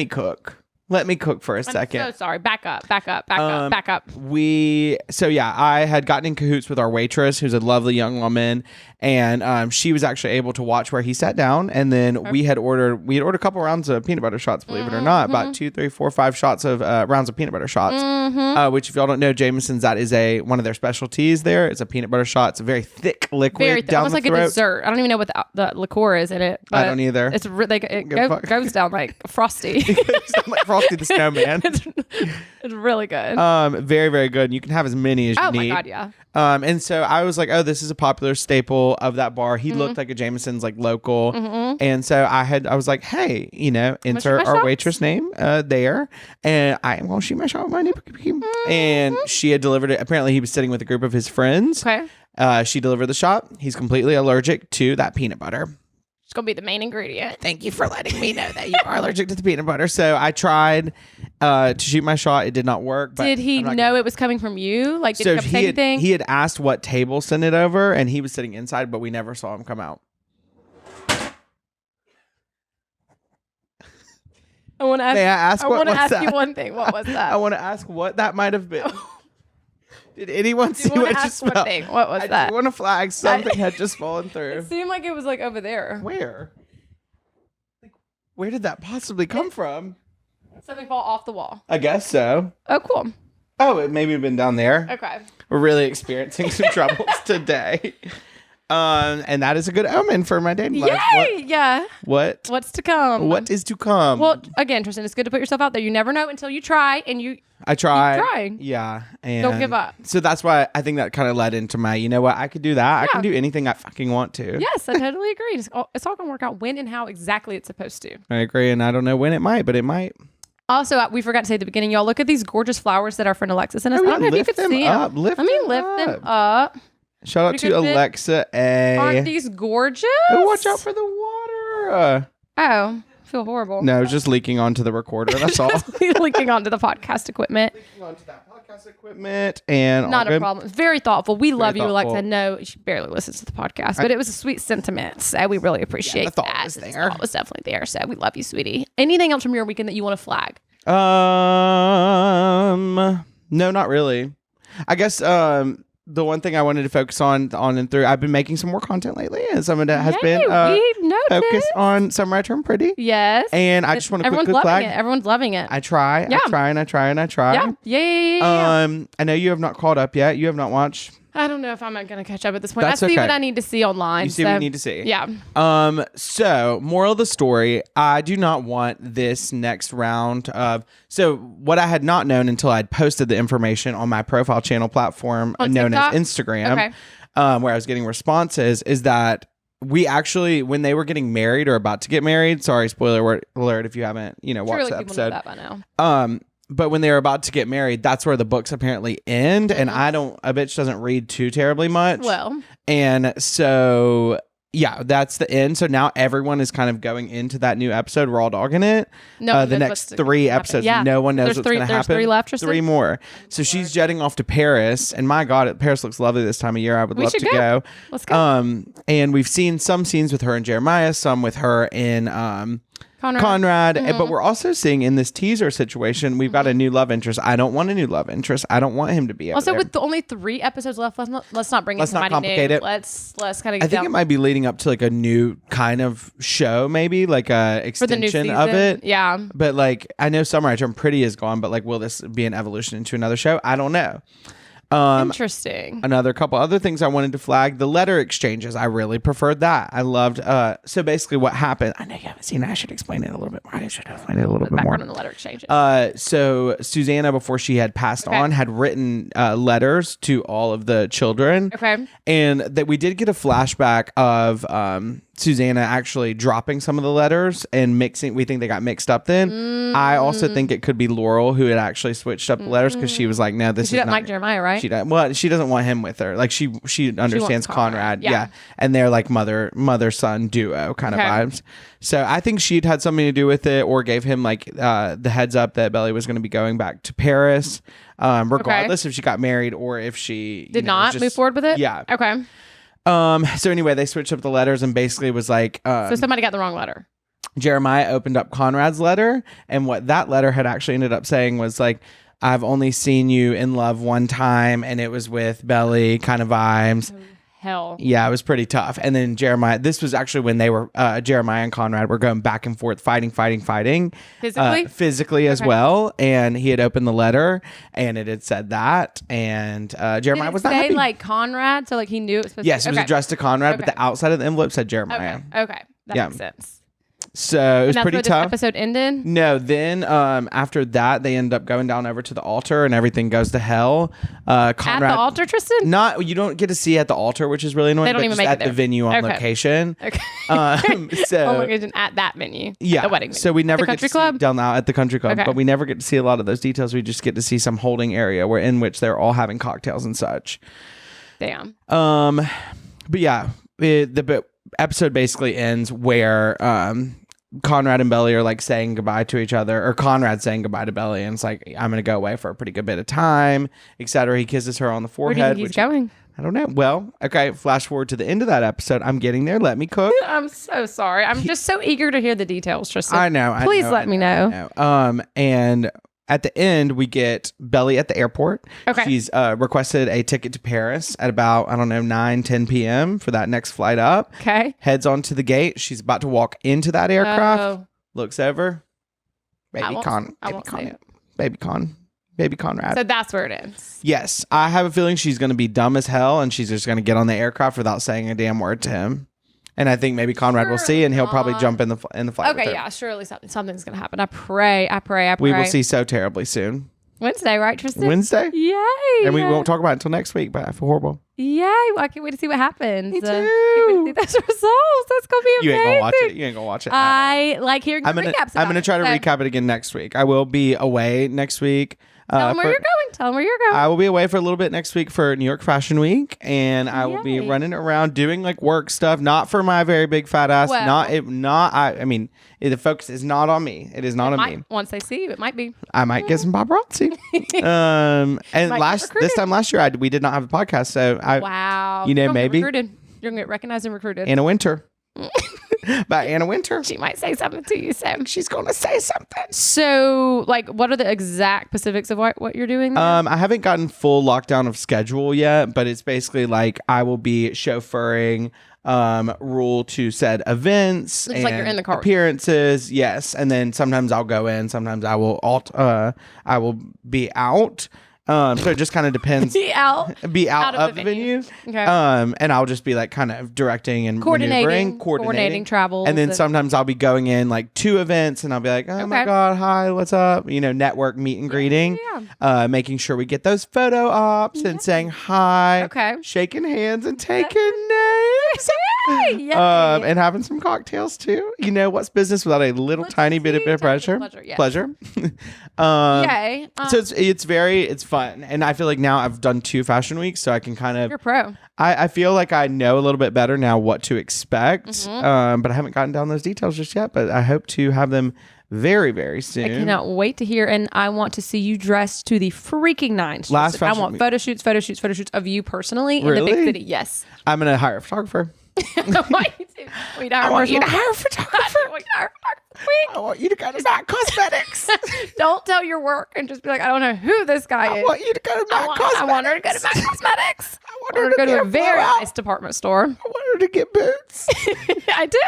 cook. Let me cook for a second. I'm so sorry. Back up. I had gotten in cahoots with our waitress, who's a lovely young woman, and she was actually able to watch where he sat down. And then we had ordered a couple rounds of peanut butter shots, believe it or not, about 2, 3, 4, 5 shots of rounds of peanut butter shots. Which, if y'all don't know, Jameson's, that is one of their specialties. There, it's a peanut butter shot. It's a very thick liquid, down almost the like throat. a dessert. I don't even know what the liqueur is in it. I don't either. It's it goes down like frosty. Like Frosty the Snowman. It's really good. Very, very good. And you can have as many as you need. Oh my God, yeah. And so I was like, oh, this is a popular staple of that bar. He looked like a Jameson's, like, local. And so I was like, hey, insert our waitress name there. And I am going to shoot my shot with my new Pookie Pookie. And she had delivered it. Apparently he was sitting with a group of his friends. Okay. She delivered the shot. He's completely allergic to that peanut butter. It's going to be the main ingredient. Thank you for letting me know that you are allergic to the peanut butter. So I tried to shoot my shot. It did not work. But did he know it was coming from you? Like, did he come say anything? He had asked what table sent it over, and he was sitting inside, but we never saw him come out. I want to ask you one thing. What was that? I want to ask what that might have been. Did anyone see what just fell? What was that? I want to flag something had just fallen through. It seemed like it was like over there. Where? Like, where did that possibly come from? Something fall off the wall. I guess so. Oh, cool. Oh, it maybe been down there. Okay. We're really experiencing some troubles today. And that is a good omen for my dating life. Yay! Yeah. What's to come? What is to come? Well, again, Tristan, it's good to put yourself out there. You never know until you try, and I try. Keep trying. Yeah. And don't give up. So that's why I think that kind of led into my, you know what, I could do that. Yeah. I can do anything I fucking want to. Yes, I totally agree. It's all going to work out when and how exactly it's supposed to. I agree. And I don't know when it might, but it might. Also, we forgot to say at the beginning, y'all, look at these gorgeous flowers that our friend Alexis sent us. I don't know if you could see them. Lift them up. Shout out to Alexa A. Aren't these gorgeous? Oh, watch out for the water. I feel horrible. No, it's just leaking onto the recorder. That's all. Leaking onto the podcast equipment. Leaking onto that podcast equipment. And not a problem. It's very thoughtful. We love you, thoughtful. Alexa. No, she barely listens to the podcast, but it was a sweet sentiment. So we really appreciate the that. Was there. The thought was definitely there. So we love you, sweetie. Anything else from your weekend that you want to flag? No, not really. I guess the one thing I wanted to focus on and through, I've been making some more content lately, and some of that has been focused on Summer I Turn Pretty. Yes. And I just want to quickly flag. Everyone's loving it. I try. Yeah. I try. Yeah. I know you have not caught up yet. You have not watched. I don't know if I'm going to catch up at this point. That's I see what I need to see online. You see what you need to see. Yeah. So moral of the story, I do not want this next round of, so what I had not known until I'd posted the information on my profile channel platform known as Instagram, where I was getting responses, is that we actually, when they were getting married or about to get married, sorry, spoiler alert if you haven't, watched the episode. Know that by now. But when they were about to get married, that's where the books apparently end. And a bitch doesn't read too terribly much. Well. And so, yeah, that's the end. So now everyone is kind of going into that new episode. We're all dogging it. No, the next 3 episodes, no one knows what's going to happen. There's 3 left, Tristan? 3 more. So she's jetting off to Paris. And my God, Paris looks lovely this time of year. I would love to go. Let's go. And we've seen some scenes with her and Jeremiah, some with her in Conrad. But we're also seeing in this teaser situation, we've got a new love interest. I don't want a new love interest. I don't want him to be also there. With the only 3 episodes left, let's not bring in somebody complicate new. it. Let's kind of I think it might be leading up to like a new kind of show, maybe like a extension of it. Yeah. But like, I know Summer I Turn Pretty is gone, but like, will this be an evolution into another show? I don't know. Interesting. Another couple other things I wanted to flag. The letter exchanges. I really preferred that. I loved so basically what happened. I know you haven't seen it. I should explain it a little bit more. I should explain it a little bit more. On the letter exchanges. So Susanna, before she had passed on, had written letters to all of the children. Okay. And that we did get a flashback of Susanna actually dropping some of the letters and mixing. We think they got mixed up then. I also think it could be Laurel who had actually switched up the letters because she was like, no, this is not. She doesn't like Jeremiah, right? She doesn't want him with her. Like she understands Conrad. Yeah. And they're like mother son duo kind of vibes. So I think she'd had something to do with it or gave him like the heads up that Belly was going to be going back to Paris. Regardless if she got married or if she did not move forward with it. Yeah. Okay. So anyway, they switched up the letters and basically was like, so somebody got the wrong letter. Jeremiah opened up Conrad's letter, and what that letter had actually ended up saying was like, I've only seen you in love one time, and it was with Belly kind of vibes. Hell. Yeah, it was pretty tough. And then Jeremiah, this was actually when they were, Jeremiah and Conrad were going back and forth, fighting. Physically as well. And he had opened the letter, and it had said that. And Jeremiah was not happy. Like Conrad, so like he knew it was supposed Yes, to it was addressed to Conrad, but the outside of the envelope said Jeremiah. Okay. That makes sense. So it was pretty tough. This episode ended? No, then after that, they end up going down over to the altar, and everything goes to hell. Conrad, at the altar, Tristan? You don't get to see at the altar, which is really annoying. They don't but even just make at it the there. venue on location. Okay. So on location at that venue. Yeah, the wedding venue. So we never the get to club? see down out at the country club, but we never get to see a lot of those details. We just get to see some holding area in which they're all having cocktails and such. Damn. But yeah, the episode basically ends where Conrad and Belly are like saying goodbye to each other, or Conrad saying goodbye to Belly, and it's like, I'm gonna go away for a pretty good bit of time, etc. He kisses her on the forehead. Where do you think he's going? I don't know. Well, okay, flash forward to the end of that episode. I'm getting there. Let me cook. I'm so sorry. I'm just so eager to hear the details, Tristan. I know. Please let me know. And at the end, we get Belly at the airport. Okay. She's requested a ticket to Paris at about, 9-10 p.m. for that next flight up. Okay. Heads on to the gate. She's about to walk into that aircraft. Looks over. Baby Conrad. So that's where it ends. Yes. I have a feeling she's going to be dumb as hell, and she's just going to get on the aircraft without saying a damn word to him. And I think maybe Conrad will see, and he'll probably jump in the flight. Okay, yeah, surely something's gonna happen. I pray. We will see so terribly soon. Wednesday, right, Tristan? Wednesday? Yay! And we won't talk about it until next week, but I feel horrible. Yay! Well, I can't wait to see what happens. Me too. Can't wait to see those results. That's gonna be amazing. You ain't gonna watch it. You ain't gonna watch it. I like hearing the recaps. I'm gonna try to recap it again next week. I will be away next week. Tell them where you're going. Tell them where you're going. I will be away for a little bit next week for New York Fashion Week, and I will be running around doing like work stuff, not for my very big fat ass. The focus is not on me. It is not on me. Once they see you, it might be. I might get some paparazzi. And this time last year, we did not have a podcast, so wow. Maybe you're gonna get recognized and recruited. Anna Winter. By Anna Winter. She might say something to you, Sam. She's gonna say something. So, what are the exact specifics of what you're doing there? I haven't gotten full lockdown of schedule yet, but it's basically like I will be chauffeuring Rule to said events it's and like you're in the car. Appearances. Yes, and then sometimes I'll go in, sometimes I will be out. So it just kind of depends. Be out of the venue. Okay. And I'll just be like kind of directing and coordinating travels. And then sometimes I'll be going in like 2 events, and I'll be like, oh my God, hi, what's up? Network meet and greeting. Yeah. Making sure we get those photo ops and saying hi. Okay. Shaking hands and taking names. And having some cocktails too. What's business without a little tiny bit of pleasure? Pleasure. Yay. So it's fun. And I feel like now I've done 2 fashion weeks, so I can kind of... You're pro. I feel like I know a little bit better now what to expect, but I haven't gotten down those details just yet, but I hope to have them very, very soon. I cannot wait to hear, and I want to see you dressed to the freaking nines. I want photo shoots of you personally in the big city. Yes. I'm going to hire a photographer. I want you to hire a photographer. I want you to go to Mac Cosmetics. Don't tell your work and just be like, I don't know who this guy is. I want you to go to Mac Cosmetics. I want her to go to Mac Cosmetics. I want her to go to a very nice department store. I want her to get boots. I do.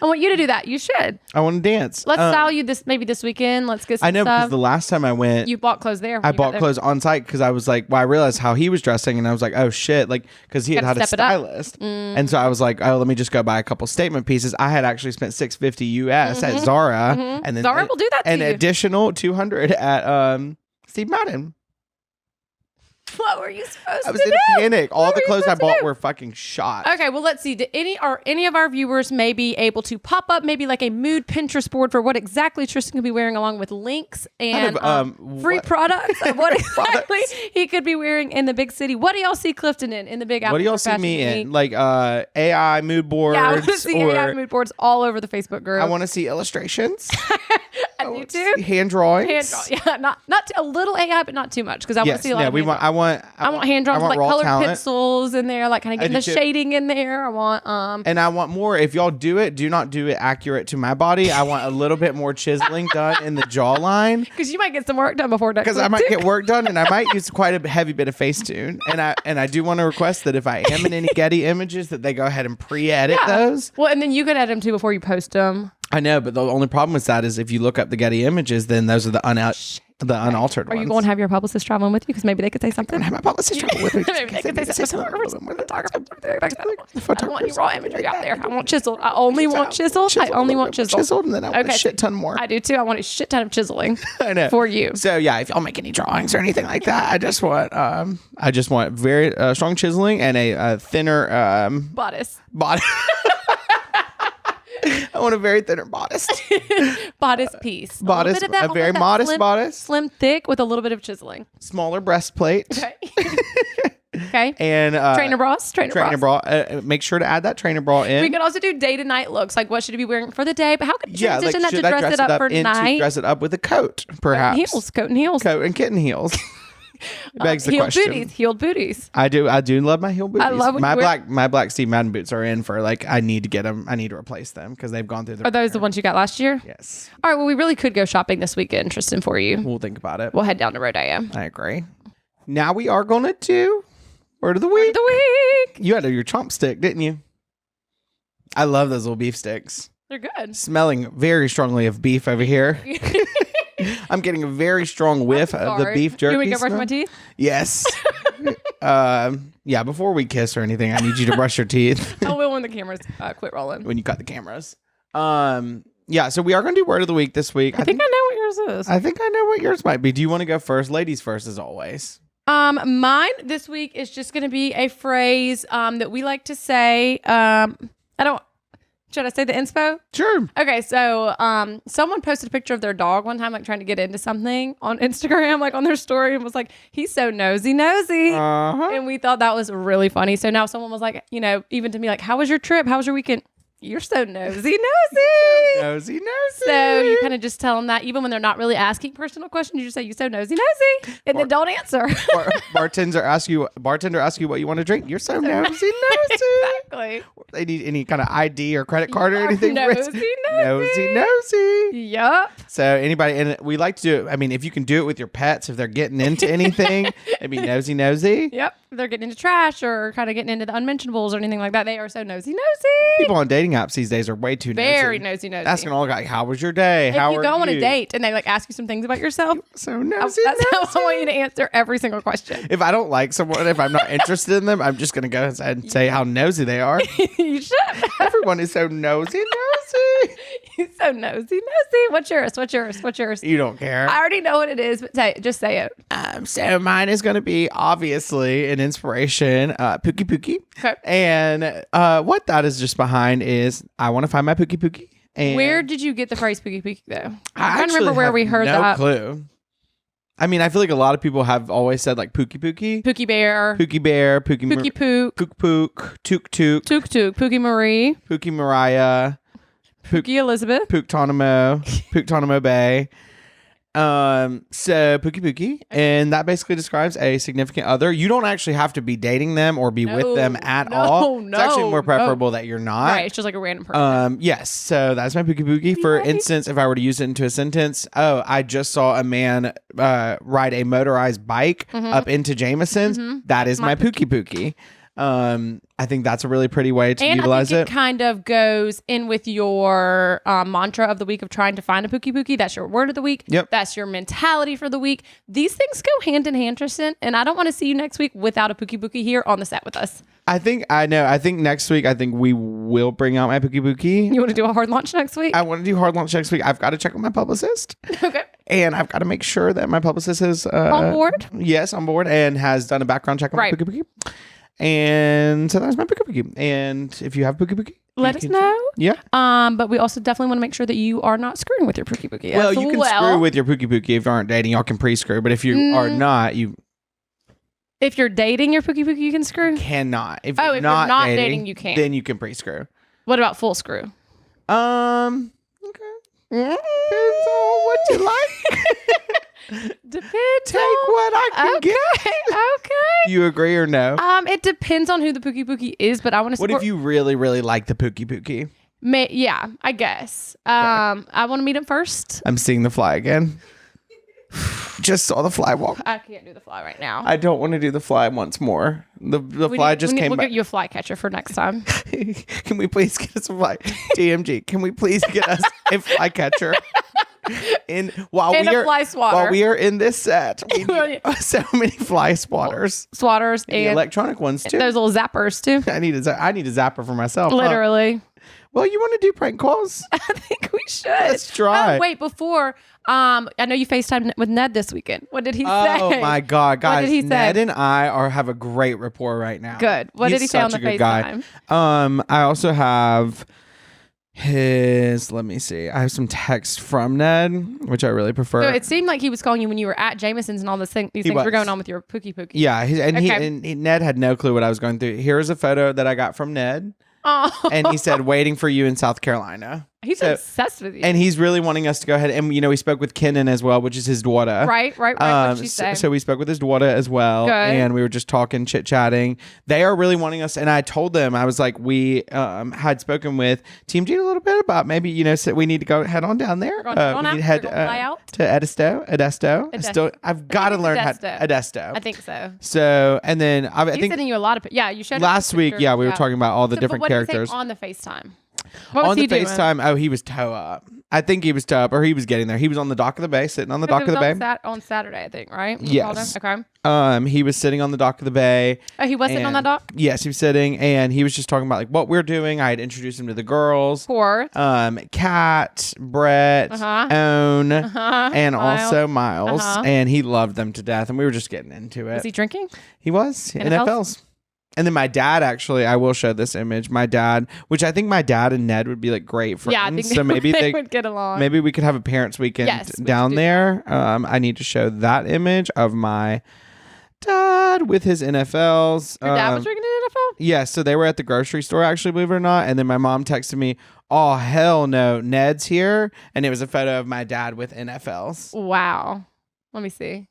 I want you to do that. You should. I want to dance. Let's style you this weekend. Let's get some I know stuff. Because the last time I went, you bought clothes there. I bought clothes on site because I was like, I realized how he was dressing, and I was like, oh shit, because he had a stylist, and so I was like, oh, let me just go buy a couple statement pieces. I had actually spent $650 US at Zara, and then Zara will do that to an you. additional $200 at Steve Madden. What were you supposed to do? I was in a panic. All the clothes I bought were fucking shot. Okay, well, let's see. Did any of our viewers may be able to pop up maybe like a mood Pinterest board for what exactly Tristan could be wearing, along with links and free products of what exactly he could be wearing in the big city? What do y'all see Clifton in the big Apple? What do y'all see me in? Like AI mood boards? Yeah, I want to see AI mood boards all over the Facebook group. I want to see illustrations. do too. Hand drawings. Yeah, not a little AI, but not too much because I want to see a lot of. I want hand drawings with like colored talent. pencils in there, like kind of getting the shading in there. I want and I want more. If y'all do it, do not do it accurate to my body. I want a little bit more chiseling done in the jawline because you might get some work done before next. Because I might get work done, and I might use quite a heavy bit of Facetune. And I do want to request that if I am in any Getty images, that they go ahead and pre-edit those. Well, and then you can edit them too before you post them. I know, but the only problem with that is if you look up the Getty images, then those are the unaltered ones. Are you going to have your publicist traveling with you? Because maybe they could say something. I have my publicist travel with me. Maybe they could say something. I don't want any raw imagery out there. I want chiseled. I only want chiseled. I only want chiseled. And then I want a shit ton more. I do too. I want a shit ton of chiseling. I know. For you. So yeah, if y'all make any drawings or anything like that, I just want very strong chiseling and a thinner bodice. I want a very thinner bodice. Bodice piece. Bodice, a very modest bodice. Slim, thick with a little bit of chiseling. Smaller breastplate. Okay. Okay. And trainer bras. Make sure to add that trainer bra in. We could also do day to night looks. Like what should he be wearing for the day? But how could you transition that to dress it up for night? Dress it up with a coat, perhaps. Coat and heels. Coat and kitten heels. Begs the question. Heeled booties. I do love my heel booties. I love my black Steve Madden boots are in for I need to get them. I need to replace them because they've gone through the. Are those the ones you got last year? Yes. All right. Well, we really could go shopping this weekend, Tristan, for you. We'll think about it. We'll head down to Rodeo. I agree. Now we are gonna do word of the week. You had your chomp stick, didn't you? I love those little beef sticks. They're good. Smelling very strongly of beef over here. I'm getting a very strong whiff of the beef jerky. You want me to go brush my teeth? Yes. Yeah, before we kiss or anything, I need you to brush your teeth. I will when the cameras quit rolling. When you cut the cameras. Yeah, so we are going to do word of the week this week. I think I know what yours is. I think I know what yours might be. Do you want to go first? Ladies first, as always. Mine this week is just going to be a phrase that we like to say. Should I say the inspo? Sure. Okay, so someone posted a picture of their dog one time, like trying to get into something on Instagram, like on their story, and was like, "He's so nosy." Uh-huh. And we thought that was really funny. So now someone was like, even to me, like, "How was your trip? How was your weekend?" You're so nosy. Nosy. So you kind of just tell them that even when they're not really asking personal questions, you just say, "You so nosy," and then don't answer. Bartender ask you what you want to drink. You're so nosy. Exactly. They need any kind of ID or credit card or anything. Nosy. Yup. So anybody, and we like to do it. I mean, if you can do it with your pets, if they're getting into anything, it'd be nosy. Yep. If they're getting into trash or kind of getting into the unmentionables or anything like that, they are so nosy. People on dating apps these days are way too very nosy. Asking all guys, how was your day? How you are go you? on a date and they ask you some things about yourself. So nosy. That's how I want you to answer every single question. If I don't like someone, if I'm not interested in them, I'm just going to go and say how nosy they are. You should. Everyone is so nosy. You're so nosy. What's yours? You don't care. I already know what it is, but just say it. So mine is going to be obviously an inspiration, Pookie Pookie. Okay. And what that is just behind is I want to find my Pookie Pookie. And where did you get the phrase Pookie Pookie though? I can't remember where we heard that. No clue. I mean, I feel like a lot of people have always said like Pookie Pookie. Pookie Bear. Pookie Bear. Pookie Pook. Pook Pook. Took Took. Took Took. Pookie Marie. Pookie Mariah. Pookie Elizabeth. Pooktonimo. Pooktonimo Bay. So Pookie Pookie, and that basically describes a significant other. You don't actually have to be dating them or be with them at all. It's actually more preferable that you're not. Right, it's just like a random person. Yes. So that's my Pookie Pookie. For instance, if I were to use it into a sentence, I just saw a man ride a motorized bike up into Jameson's. That is my Pookie Pookie. I think that's a really pretty way to utilize it. And I think it kind of goes in with your mantra of the week of trying to find a Pookie Pookie. That's your word of the week. Yep. That's your mentality for the week. These things go hand in hand, Tristan. And I don't want to see you next week without a Pookie Pookie here on the set with us. I think next week, we will bring out my Pookie Pookie. You want to do a hard launch next week? I want to do hard launch next week. I've got to check with my publicist. Okay. And I've got to make sure that my publicist is on board. Yes, on board, and has done a background check on my Pookie Pookie. And so that's my Pookie Pookie. And if you have Pookie Pookie, let us know. Yeah. But we also definitely want to make sure that you are not screwing with your Pookie Pookie. Well, you can screw with your Pookie Pookie if you aren't dating. Y'all can pre-screw. But if you are not, if you're dating your Pookie Pookie, you can screw? Cannot. If you're not dating, you can't. Then you can pre-screw. What about full screw? Okay. Depends on what you like. Depends. Take what I can get. Okay. You agree or no? It depends on who the Pookie Pookie is, but I want to. What if you really, really like the Pookie Pookie? Yeah, I guess. I want to meet him first. I'm seeing the fly again. Just saw the fly walk. I can't do the fly right now. I don't want to do the fly once more. The fly just came back. We'll get you a fly catcher for next time. Can we please get us a fly? TMG, can we please get us a fly catcher? While we are in this set, we need so many fly swatters. Swatters and electronic ones too. Those little zappers too. I need a zapper for myself. Literally. Well, you want to do prank calls? I think we should. Let's try. Oh, wait, before, I know you FaceTimed with Ned this weekend. What did he say? Oh my God, guys. What did he say? Ned and I have a great rapport right now. Good. What did he say on the FaceTime? I also have let me see. I have some text from Ned, which I really prefer. So it seemed like he was calling you when you were at Jameson's and all these things were going on with your Pookie Pookie. Yeah, Ned had no clue what I was going through. Here's a photo that I got from Ned. Oh. And he said, waiting for you in South Carolina. He's obsessed with you. And he's really wanting us to go ahead. And, we spoke with Kenan as well, which is his daughter. Right. What'd she say? So we spoke with his daughter as well. Good. And we were just talking, chit-chatting. They are really wanting us. And I told them, I was like, we had spoken with TMG a little bit about maybe, so we need to go head on down there. We need to head to Edisto. I've got to learn how to Edisto. I think so. So, and then I think sending you a lot of, you showed last week. Yeah, we were talking about all the different characters. On the FaceTime. On the FaceTime, he was toe up. I think he was toe up, or he was getting there. He was on the dock of the bay, sitting on the dock of the bay. On Saturday, I think, right? Yes. Okay. He was sitting on the dock of the bay. Oh, he was sitting on that dock? Yes, he was sitting, and he was just talking about what we're doing. I had introduced him to the girls. Of course. Kat, Brett, Own, and also Miles. And he loved them to death, and we were just getting into it. Was he drinking? He was. NFLs. And then my dad, actually, I will show this image. My dad, which I think my dad and Ned would be great friends. Yeah, I think so maybe they would get along. Maybe we could have a parents' weekend down there. I need to show that image of my dad with his NFLs. Your dad was drinking an NFL? Yeah, so they were at the grocery store, actually, believe it or not. And then my mom texted me, oh, hell no, Ned's here. And it was a photo of my dad with NFLs. Wow. Let me see.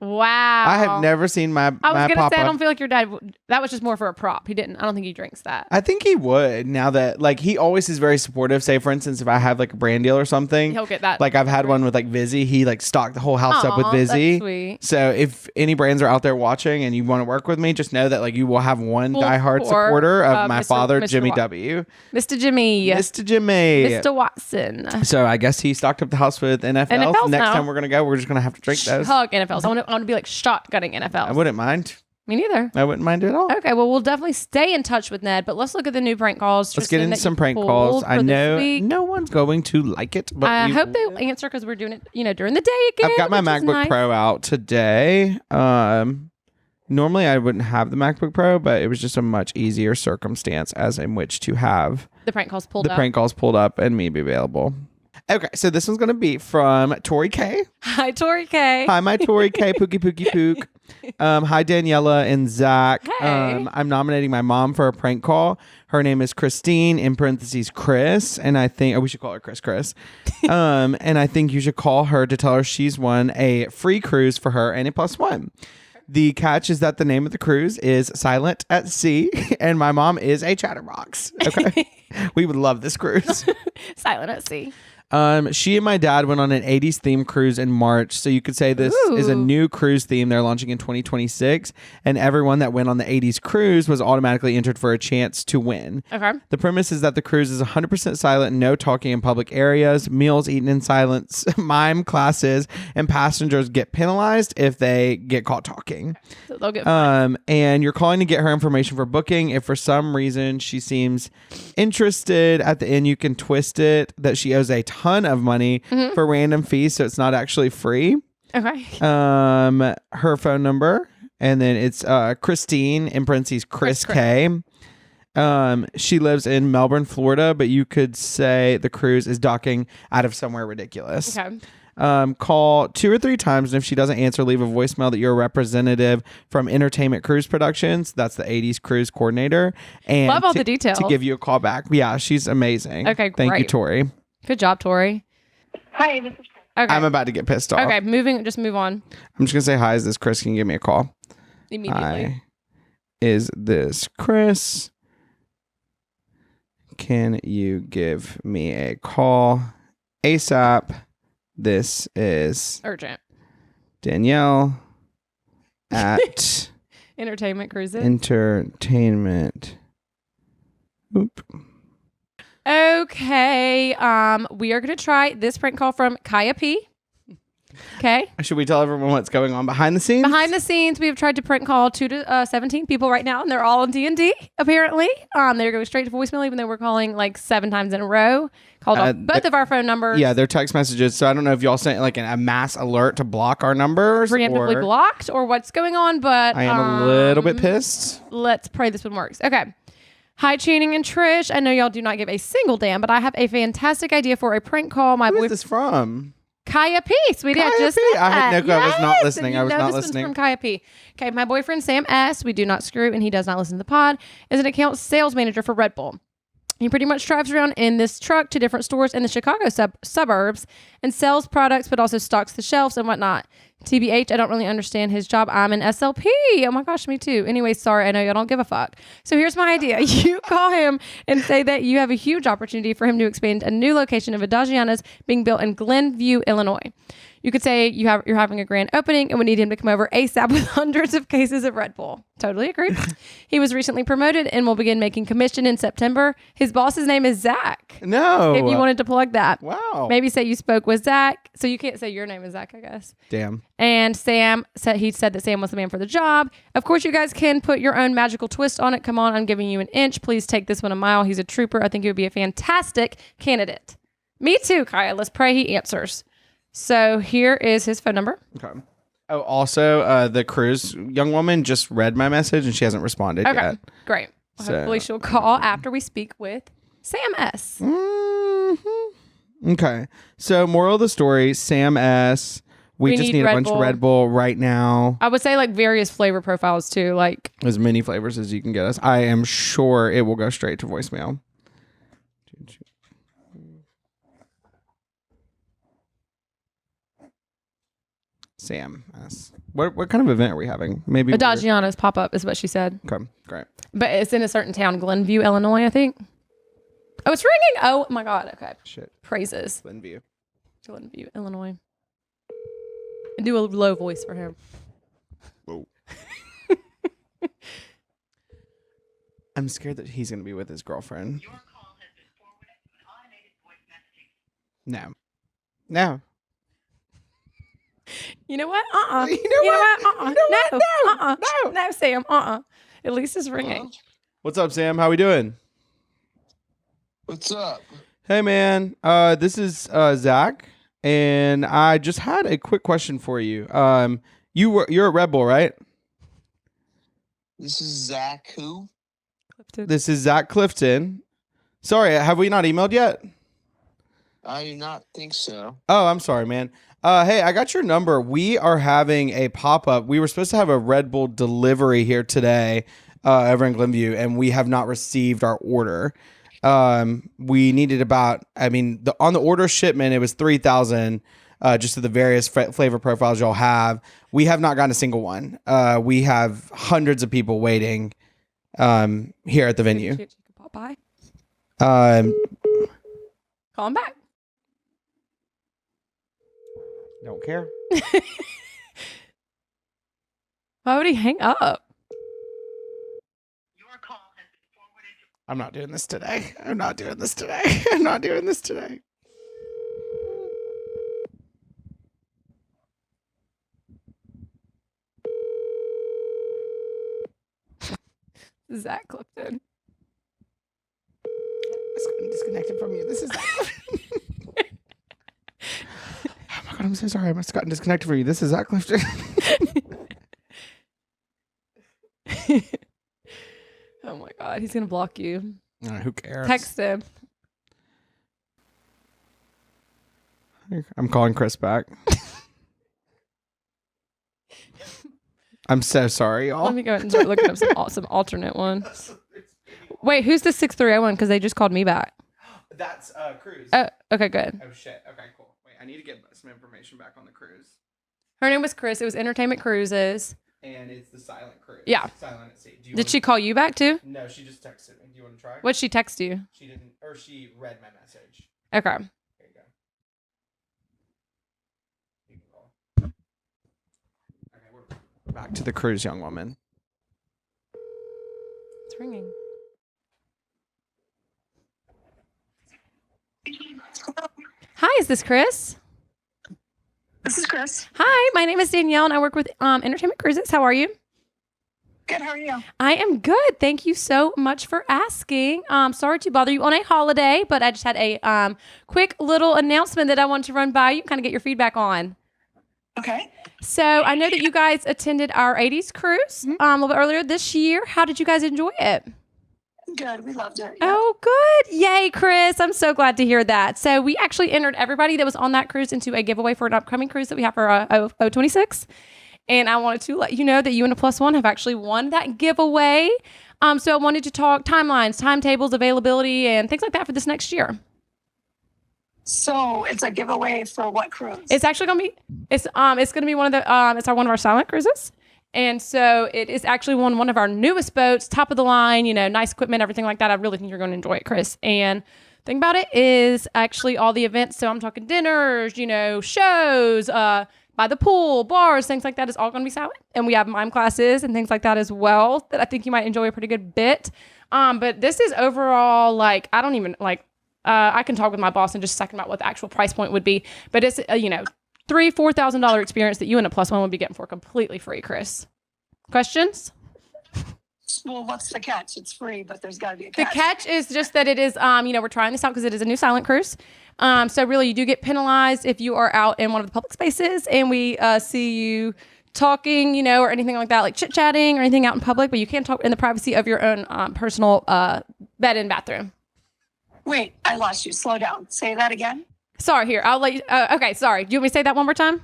Wow. I have never seen my I was going to papa. say, I don't feel like your dad, that was just more for a prop. I don't think he drinks that. I think he would, now that, he always is very supportive. Say, for instance, if I have, a brand deal or something. He'll get that. I've had one with, Vizzy. He, stocked the whole house up with Vizzy. That's sweet. So, if any brands are out there watching and you want to work with me, just know that, you will have one diehard supporter of my father, Jimmy W. Mr. Jimmy. Mr. Watson. So, I guess he stocked up the house with NFLs. Next time we're going to go, we're just going to have to drink those. Hug NFLs. I want to be, shotgunning NFL. I wouldn't mind. Me neither. I wouldn't mind it at all. Okay, well, we'll definitely stay in touch with Ned, but let's look at the new prank calls. Let's get into some prank calls. I know no one's going to like it, but I hope they answer because we're doing it, during the day again. I've got my MacBook Pro out today. Normally I wouldn't have the MacBook Pro, but it was just a much easier circumstance as in which to have the prank calls pulled up and me be available. Okay, so this one's going to be from Tori K. Hi, Tori K. Hi, my Tori K. Pookie Pookie Pook. Hi, Daniela and Zach. Hey. I'm nominating my mom for a prank call. Her name is Christine, in parentheses, Chris. And I think, we should call her Chris. And I think you should call her to tell her she's won a free cruise for her and a +1. The catch is that the name of the cruise is Silent at Sea, and my mom is a chatterbox. Okay. We would love this cruise. Silent at Sea. She and my dad went on an 80s themed cruise in March. So you could say this is a new cruise theme they're launching in 2026. And everyone that went on the 80s cruise was automatically entered for a chance to win. Okay. The premise is that the cruise is 100% silent, no talking in public areas, meals eaten in silence, mime classes, and passengers get penalized if they get caught talking. So they'll get fined. And you're calling to get her information for booking. If for some reason she seems interested, at the end you can twist it that she owes a ton of money for random fees, so it's not actually free. Okay. Her phone number, and then it's Christine, in parentheses, Chris K. She lives in Melbourne, Florida, but you could say the cruise is docking out of somewhere ridiculous. Okay. Call 2 or 3 times, and if she doesn't answer, leave a voicemail that you're a representative from Entertainment Cruise Productions. That's the 80s cruise coordinator. And love all the details. To give you a call back. Yeah, she's amazing. Okay, Thank you, Tori. Good job, Tori. Hi, this is. Okay. I'm about to get pissed off. Okay, just move on. I'm just gonna say hi. Is this Chris? Can you give me a call? Immediately. Hi. Is this Chris? Can you give me a call ASAP? This is Urgent. Danielle at Entertainment Cruises. Entertainment. Oop. Okay. We are going to try this prank call from Kaya P. Okay. Should we tell everyone what's going on behind the scenes? Behind the scenes, we have tried to prank call 2 to 17 people right now, and they're all on D&D, apparently. They're going straight to voicemail, even though we're calling like 7 times in a row. Called off both of our phone numbers. Yeah, they're text messages. So I don't know if y'all sent like a mass alert to block our numbers. Preemptively blocked or what's going on, but I am a little bit pissed. Let's pray this one works. Okay. Hi, Channing and Trish. I know y'all do not give a single damn, but I have a fantastic idea for a prank call. Who is this from? Kaya P, sweetie. Kaya I just P. said I had that. no clue. I was not Yes, listening. and I was know not this listening. One's from Kaya P. Okay, my boyfriend Sam S. We do not screw, and he does not listen to the pod. Is an account sales manager for Red Bull. He pretty much drives around in this truck to different stores in the Chicago suburbs and sells products, but also stocks the shelves and whatnot. TBH, I don't really understand his job. I'm an SLP. Oh my gosh, me too. Anyway, sorry, I know y'all don't give a fuck. So here's my idea. You call him and say that you have a huge opportunity for him to expand a new location of Adagiana's being built in Glenview, Illinois. You could say you're having a grand opening and we need him to come over ASAP with hundreds of cases of Red Bull. Totally agree. He was recently promoted and will begin making commission in September. His boss's name is Zach. No. If you wanted to plug that. Wow. Maybe say you spoke with Zach. So you can't say your name is Zach, I guess. Damn. And Sam said that Sam was the man for the job. Of course, you guys can put your own magical twist on it. Come on, I'm giving you an inch. Please take this one a mile. He's a trooper. I think he would be a fantastic candidate. Me too, Kaya. Let's pray he answers. So here is his phone number. Okay. Oh, also, the cruise young woman just read my message and she hasn't responded yet. Great. So- Hopefully she'll call after we speak with Sam S. Mm-hmm. Okay. So, moral of the story, Sam S. We just need a bunch of Red Bull right now. I would say like various flavor profiles too. Like As many flavors as you can get us. I am sure it will go straight to voicemail. Sam S. What kind of event are we having? Maybe Adagiana's pop-up is what she said. Okay, great. But it's in a certain town, Glenview, Illinois, I think. Oh, it's ringing. Oh my God. Okay. Shit. Praises. Glenview, Illinois. And do a low voice for him. Whoa. I'm scared that he's going to be with his girlfriend. Your call has been forwarded to an automated voice messaging. No. You know what? No, Sam. At least it's ringing. What's up, Sam? How we doing? What's up? Hey, man. This is Zach, and I just had a quick question for you. You're at Red Bull, right? This is Zach who? Clifton. This is Zach Clifton. Sorry, have we not emailed yet? I do not think so. Oh, I'm sorry, man. Hey, I got your number. We are having a pop-up. We were supposed to have a Red Bull delivery here today over in Glenview, and we have not received our order. We needed about, on the order shipment, it was 3,000 just of the various flavor profiles y'all have. We have not gotten a single one. We have hundreds of people waiting here at the venue. Pop by. Call him back. Don't care. Why would he hang up? Your call has been forwarded to. I'm not doing this today. Zach Clifton. It's gotten disconnected from you. This is Zach. Oh my God, I'm so sorry. I must have gotten disconnected from you. This is Zach Clifton. Oh my God, he's gonna block you. Who cares? Text him. I'm calling Chris back. I'm so sorry, y'all. Let me go and start looking up some alternate ones. Wait, who's the 6301? Because they just called me back. That's Cruz. Oh, okay, good. Oh shit. Okay, cool. Wait. I need to get some information back on the cruise. Her name was Chris. It was Entertainment Cruises. And it's the silent cruise. Yeah. Silent at sea. Did she call you back too? No, she just texted me. Do you want to try? What'd she text you? She didn't, or she read my message. Okay. There you go. You can call. Okay, we're back to the cruise, young woman. It's ringing. Hi, is this Chris? This is Chris. Hi, my name is Danielle and I work with Entertainment Cruises. How are you? Good. How are you? I am good. Thank you so much for asking. Sorry to bother you on a holiday, but I just had a quick little announcement that I want to run by you and kind of get your feedback on. Okay. So I know that you guys attended our 80s cruise a little bit earlier this year. How did you guys enjoy it? Good. We loved it. Oh, good. Yay, Chris. I'm so glad to hear that. So we actually entered everybody that was on that cruise into a giveaway for an upcoming cruise that we have for 026. And I wanted to let you know that you and a plus one have actually won that giveaway. So I wanted to talk timelines, timetables, availability, and things like that for this next year. So it's a giveaway for what cruise? It's actually going to be, it's going to be one of our silent cruises. And so it is actually one of our newest boats, top of the line, nice equipment, everything like that. I really think you're going to enjoy it, Chris. And the thing about it is actually all the events. So I'm talking dinners, shows, by the pool, bars, things like that is all going to be silent. And we have mime classes and things like that as well that I think you might enjoy a pretty good bit. But this is overall, I can talk with my boss in just a second about what the actual price point would be. But it's, $3,000-$4,000 experience that you and a plus one would be getting for completely free, Chris. Questions? Well, what's the catch? It's free, but there's got to be a The catch. catch is just that it is, we're trying this out because it is a new silent cruise. So really, you do get penalized if you are out in one of the public spaces and we see you talking, or anything like that, like chit-chatting or anything out in public, but you can't talk in the privacy of your own personal bed and bathroom. Wait, I lost you. Slow down. Say that again. Sorry, here. I'll let you. Okay, sorry. Do you want me to say that one more time?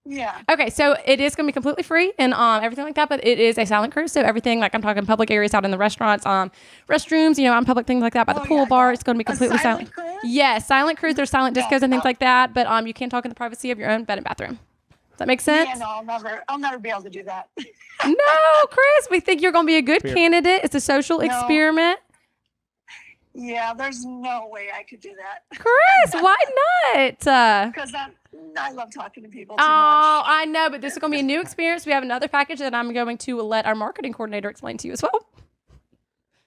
Yeah. Okay, so it is going to be completely free and everything like that, but it is a silent cruise. So everything, I'm talking public areas out in the restaurants, restrooms, out in public things like that, by the pool bar, it's going to be completely silent. Cruise? Yes, silent cruise. There's silent discos and things like that, but you can talk in the privacy of your own bed and bathroom. Does that make sense? Yeah, no, I'll never be able to do that. No, Chris, we think you're going to be a good candidate. It's a social experiment. Yeah, there's no way I could do that. Chris, why not? Because I love talking to people Oh, too much. I know, but this is going to be a new experience. We have another package that I'm going to let our marketing coordinator explain to you as well.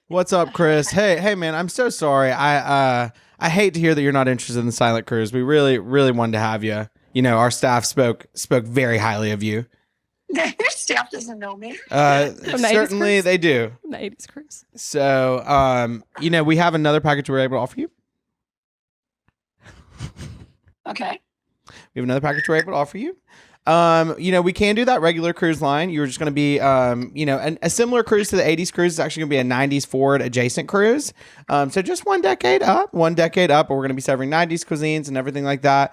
What's up, Chris? Hey, man, I'm so sorry. I hate to hear that you're not interested in the silent cruise. We really, really wanted to have you. Our staff spoke very highly of you. Your staff doesn't know me. Certainly they do. The 80s cruise. So, we have another package we're able to offer you. Okay. We have another package we're able to offer you. We can do that regular cruise line. You're just going to be, a similar cruise to the 80s cruise is actually going to be a 90s forward adjacent cruise. So just one decade up, but we're going to be serving 90s cuisines and everything like that.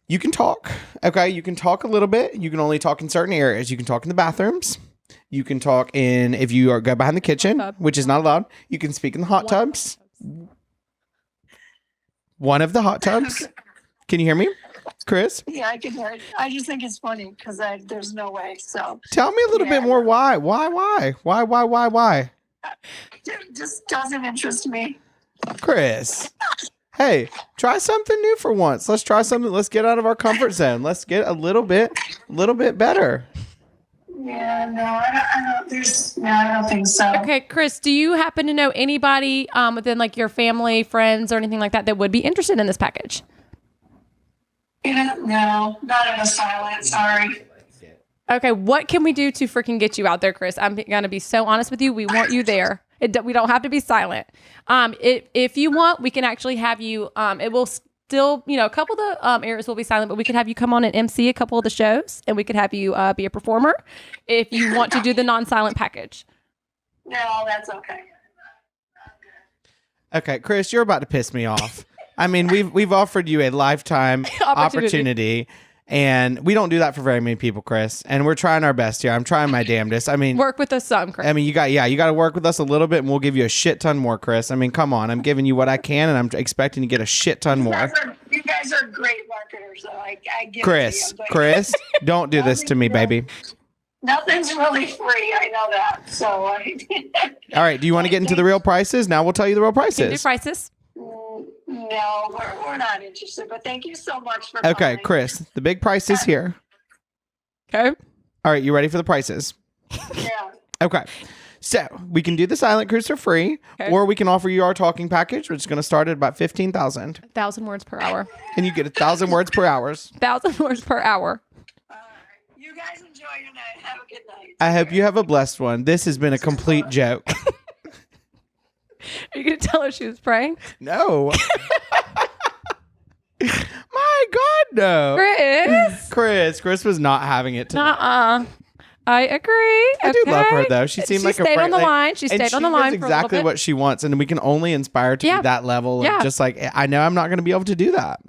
You can talk. Okay. You can talk a little bit. You can only talk in certain areas. You can talk in the bathrooms. You can talk if you go behind the kitchen, which is not allowed. You can speak in the hot tubs. One of the hot tubs. Can you hear me, Chris? Yeah, I can hear it. I just think it's funny because there's no way. So tell me a little bit more. Why? It just doesn't interest me. Chris. Hey, try something new for once. Let's try something. Let's get out of our comfort zone. Let's get a little bit better. Yeah, no, I don't think so. Okay, Chris, do you happen to know anybody within your family, friends, or anything like that would be interested in this package? No, not in a silent. Sorry. Okay, what can we do to freaking get you out there, Chris? I'm going to be so honest with you. We want you there. We don't have to be silent. If you want, we can actually have you. It will still, a couple of the areas will be silent, but we could have you come on and MC a couple of the shows, and we could have you be a performer if you want to do the non-silent package. No, that's okay. Okay, Chris, you're about to piss me off. I mean, we've offered you a lifetime opportunity. And we don't do that for very many people, Chris. And we're trying our best here. I'm trying my damnedest. I mean, work with us some, Chris. I mean, you got to work with us a little bit, and we'll give you a shit ton more, Chris. I mean, come on. I'm giving you what I can, and I'm expecting to get a shit ton more. You guys guys are great marketers, though. I give Chris, it to you. But Chris, don't do this to me, baby. nothing's really free. I know that. So, All right. Do you want to get into the real prices? Now we'll tell you the real Can do prices. prices. no, we're not interested. But thank you so much for Okay, calling. Chris, the big price is here. Okay. All right. You ready for the prices? Yeah. Okay. So we can do the silent cruise for free, Okay. or we can offer you our talking package, which is going to start at about 15,000, 1,000 words per hour. and you get 1,000 words per hour. 1,000 words per hour. All right. You guys enjoy your night. Have a good night. I hope you have a blessed one. This has been a complete joke. Are you going to tell her she was praying? No. My God, no. Chris was not having it tonight. Nuh-uh. I agree. I do love her though. She seemed like a stayed on the bright- line. She and stayed on the line knows for a exactly little bit. what she wants, and we can only inspire her to Yeah. be that level. Yeah. Of just like I know I'm not going to be able to do that.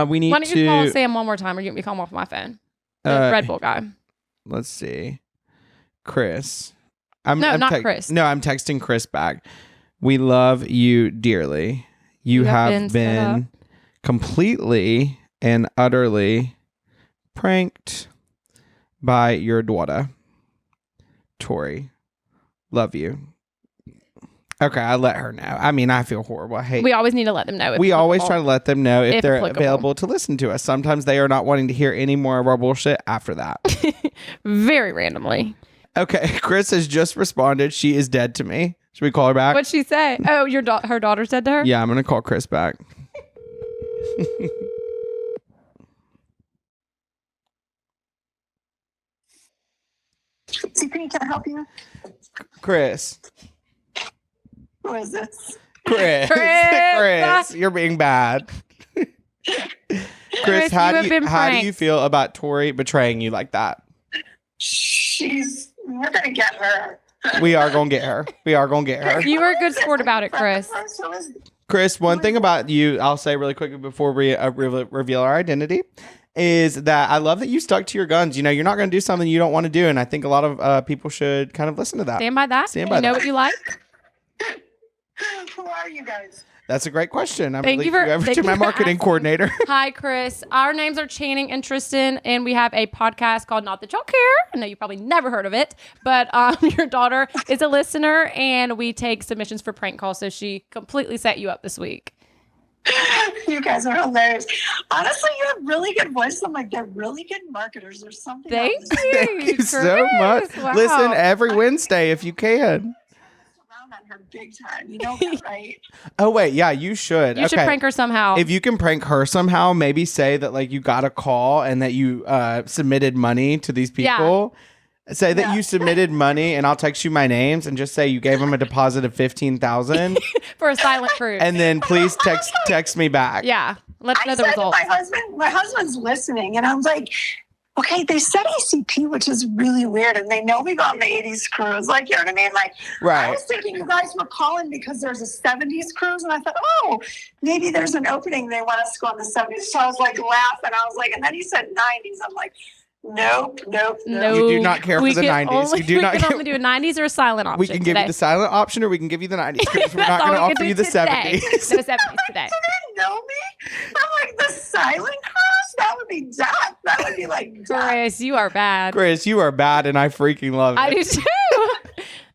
We need Why don't you to. call Sam one more time or you can call him off my phone? The Red Bull guy. Let's see, Chris. Not Chris. No, I'm texting Chris back. We love you dearly. You have have been set up. been completely and utterly pranked by your daughter, Tori. Love you. Okay, I let her know. I mean, I feel horrible. I hate. We always need to let them know. If We always applicable. try to let them know if If they're applicable. available to listen to us. Sometimes they are not wanting to hear any more of our bullshit after that. Very randomly. Okay, Chris has just responded. She is dead to me. Should we call her back? What'd she say? Oh, her daughter said to her? Yeah, I'm gonna call Chris back. CP, can I help you? Chris. Who is this? Chris. Chris. You're being bad. Chris, you have been how do you pranked. feel about Tori betraying you like that? We're gonna get her. We are gonna get her. We are gonna get her. You were a good sport about it, Chris. So is Chris, one thing about you, I'll say really quickly before we reveal our identity, is that I love that you stuck to your guns. You know, you're not going to do something you don't want to do, and I think a lot of people should kind of listen to that. Stand by that. Stand by you know that. what you like? who are you guys? That's a great question. I'm Thank going you to for- leave you over thank to you my for marketing asking. coordinator. Hi, Chris. Our names are Channing and Tristan, and we have a podcast called Not That Y'all Care. I know you probably never heard of it, but your daughter is a listener, and we take submissions for prank calls, so she completely set you up this week. You guys are hilarious. Honestly, you have really good voice. I'm like, they're really good marketers. There's something. Thank about this. you. Thank you so much. Chris. Wow. Listen every Wednesday if you can. Around on her big time. You know that, right? Oh, wait. Yeah, you should. You should prank her somehow. If you can prank her somehow, maybe say that like you got a call and that you submitted money to these people. Say that you submitted money, and I'll text you my names, and just say you gave them a deposit of 15,000, for a silent cruise. and then please text me back. Yeah. Let's know I the said to results. my husband's listening, and I was like, okay, they said ACP, which is really weird, and they know we go on the 80s cruise. Like, you know what I mean? Like, I Right. was thinking you guys were calling because there's a 70s cruise, and I thought, oh, maybe there's an opening. They want us to go on the 70s. So I was like laughing. I was like, and then he said 90s. I'm like, nope. No, You do not care for we the can 90s. Only, You do we not can care- only do a 90s or a silent option. We can give today. you the silent option, or we can give you the 90s. 'Cause we're That's not all going to we can offer do you the today. 70s. No 70s today. You didn't know me? I'm like, the silent cruise? That would be death. That would be like death. Chris, you are bad. Chris, you are bad, and I freaking love it. I do too.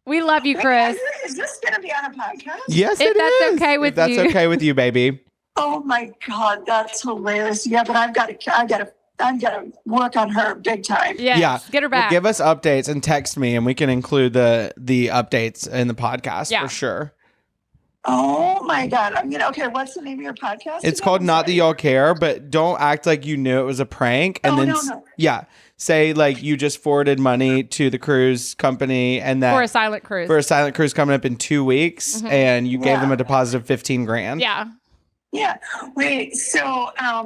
We love you, Chris. Is this going to be on a podcast? Yes, If it that's is. okay with If that's you. okay with you, baby. Oh my God, that's hilarious. Yeah, but I've got to work on her big time. Yes, Yeah. get her Well, back. give us updates and text me, and we can include the updates in the podcast Yeah. for sure. Oh my God. Okay, what's the name of your podcast? It's again? called I'm Not That sorry. Y'all Care, but don't act like you knew it was a prank. And Oh, then, no. yeah, say like you just forwarded money to the cruise company and that for a silent cruise. for a silent cruise coming up in 2 weeks, and you gave Yeah. them a deposit of 15 grand. yeah. Yeah. Wait, so, so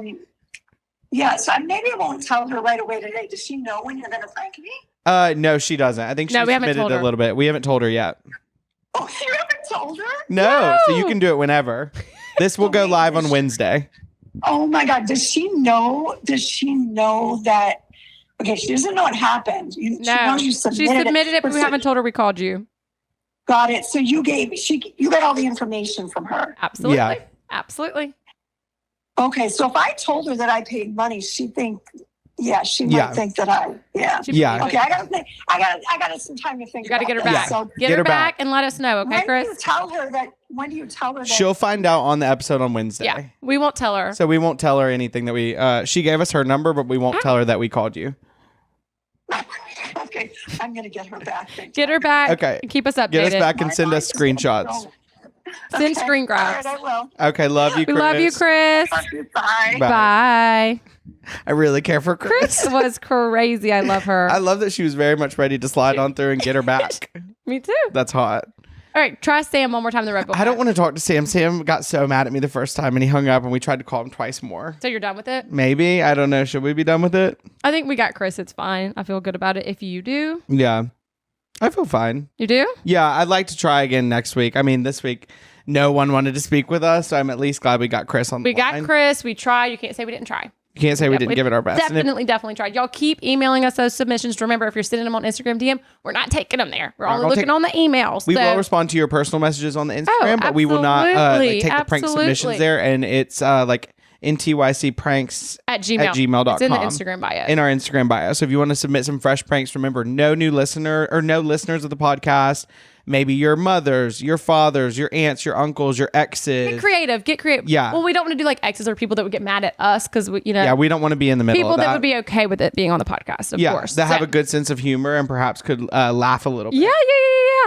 maybe I won't tell her right away today. Does she know when you're going to prank me? No, she doesn't. I think she No, we haven't submitted told a her. little bit. We haven't told her yet. Oh, you haven't told her? No, so you No. can do it whenever. This will go live on Wednesday. Oh my God. Does she know that? Okay, she doesn't know what happened. She No. knows you She submitted it, but we haven't told her we called you. Got it. So you got all the information from her. Absolutely. Yeah. Absolutely. Okay, so if I told her that I paid money, she might think that Yeah. Okay, I got some time to think. You got to get her about back. this. So Get her back and let us know, okay, Chris? When do you tell her that? She'll find out on the episode on Wednesday. Yeah, we won't tell her. So we won't tell her anything that we. She gave us her number, but we won't tell her that we called you. Okay, I'm gonna get her back. Get her back. Okay. And keep us updated. Get us back and send us screenshots. Send screen grabs. All right, I will. Okay, love you, Chris. We love you, Chris. Bye. Bye. I really care for Chris. Chris was crazy. I love her. I love that she was very much ready to slide on through and get her back. Me too. That's hot. All right, try Sam one more time. The Red Bull. I don't want to talk to Sam. Sam got so mad at me the first time and he hung up and we tried to call him twice more. So you're done with it? Maybe. I don't know. Should we be done with it? I think we got Chris. It's fine. I feel good about it. If you do. Yeah. I feel fine. You do? Yeah. I'd like to try again next week. I mean, this week, no one wanted to speak with us. So I'm at least glad we got Chris on the line. We got Chris. We tried. You can't say we didn't try. You can't say we didn't give it our best. Definitely tried. Y'all keep emailing us those submissions. Remember, if you're sending them on Instagram DM, we're not taking them there. We're only looking on the emails. We will respond to your personal messages on the Instagram, but we will not take the prank submissions there. And it's like ntycpranks at gmail.com. It's in the Instagram bio. In our Instagram bio. So if you want to submit some fresh pranks, remember, no new listener or no listeners of the podcast. Maybe your mothers, your fathers, your aunts, your uncles, your exes. Get creative. Yeah. Well, we don't want to do like exes or people that would get mad at us because we, Yeah, we don't want to be in the middle people of that. That would be okay with it being on the podcast, of course. That have a good sense of humor and perhaps could laugh a little bit.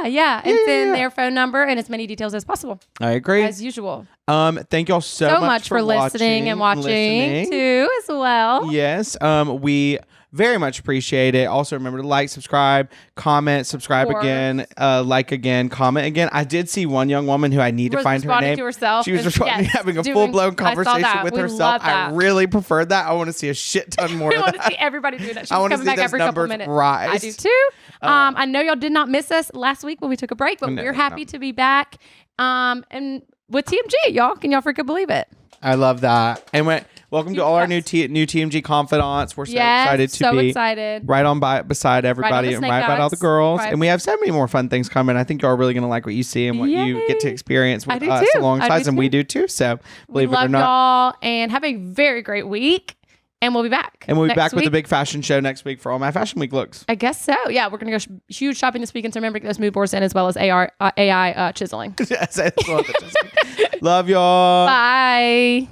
Yeah. And send their phone number and as many details as possible. I agree. As usual. Thank y'all so much for listening and watching too as well. Yes. We very much appreciate it. Also, remember to like, subscribe, comment, subscribe again, like again, comment again. I did see one young woman who I need to find her name. To herself. She was responding, having a full-blown conversation with herself. I really preferred that. I want to see a shit ton more of that. I want to see everybody do that. She's I want to coming see back every couple minutes. Rise. I do too. I know y'all did not miss us last week when we took a break, but we're happy to be back. And with TMG, y'all. Can y'all freaking believe it? I love that. And welcome to all our new TMG confidants. We're so excited to be right on beside everybody and right by all the girls. And we have so many more fun things coming. I think y'all are really going to like what you see and what you get to experience with us alongside, and we do too. So believe it or not. Y'all and have a very great week. And we'll be back. And we'll be back with a big fashion show next week for all my Fashion Week looks. I guess so. Yeah, we're going to go huge shopping this weekend. So remember to get those mood boards in as well as AI chiseling. Love y'all. Bye.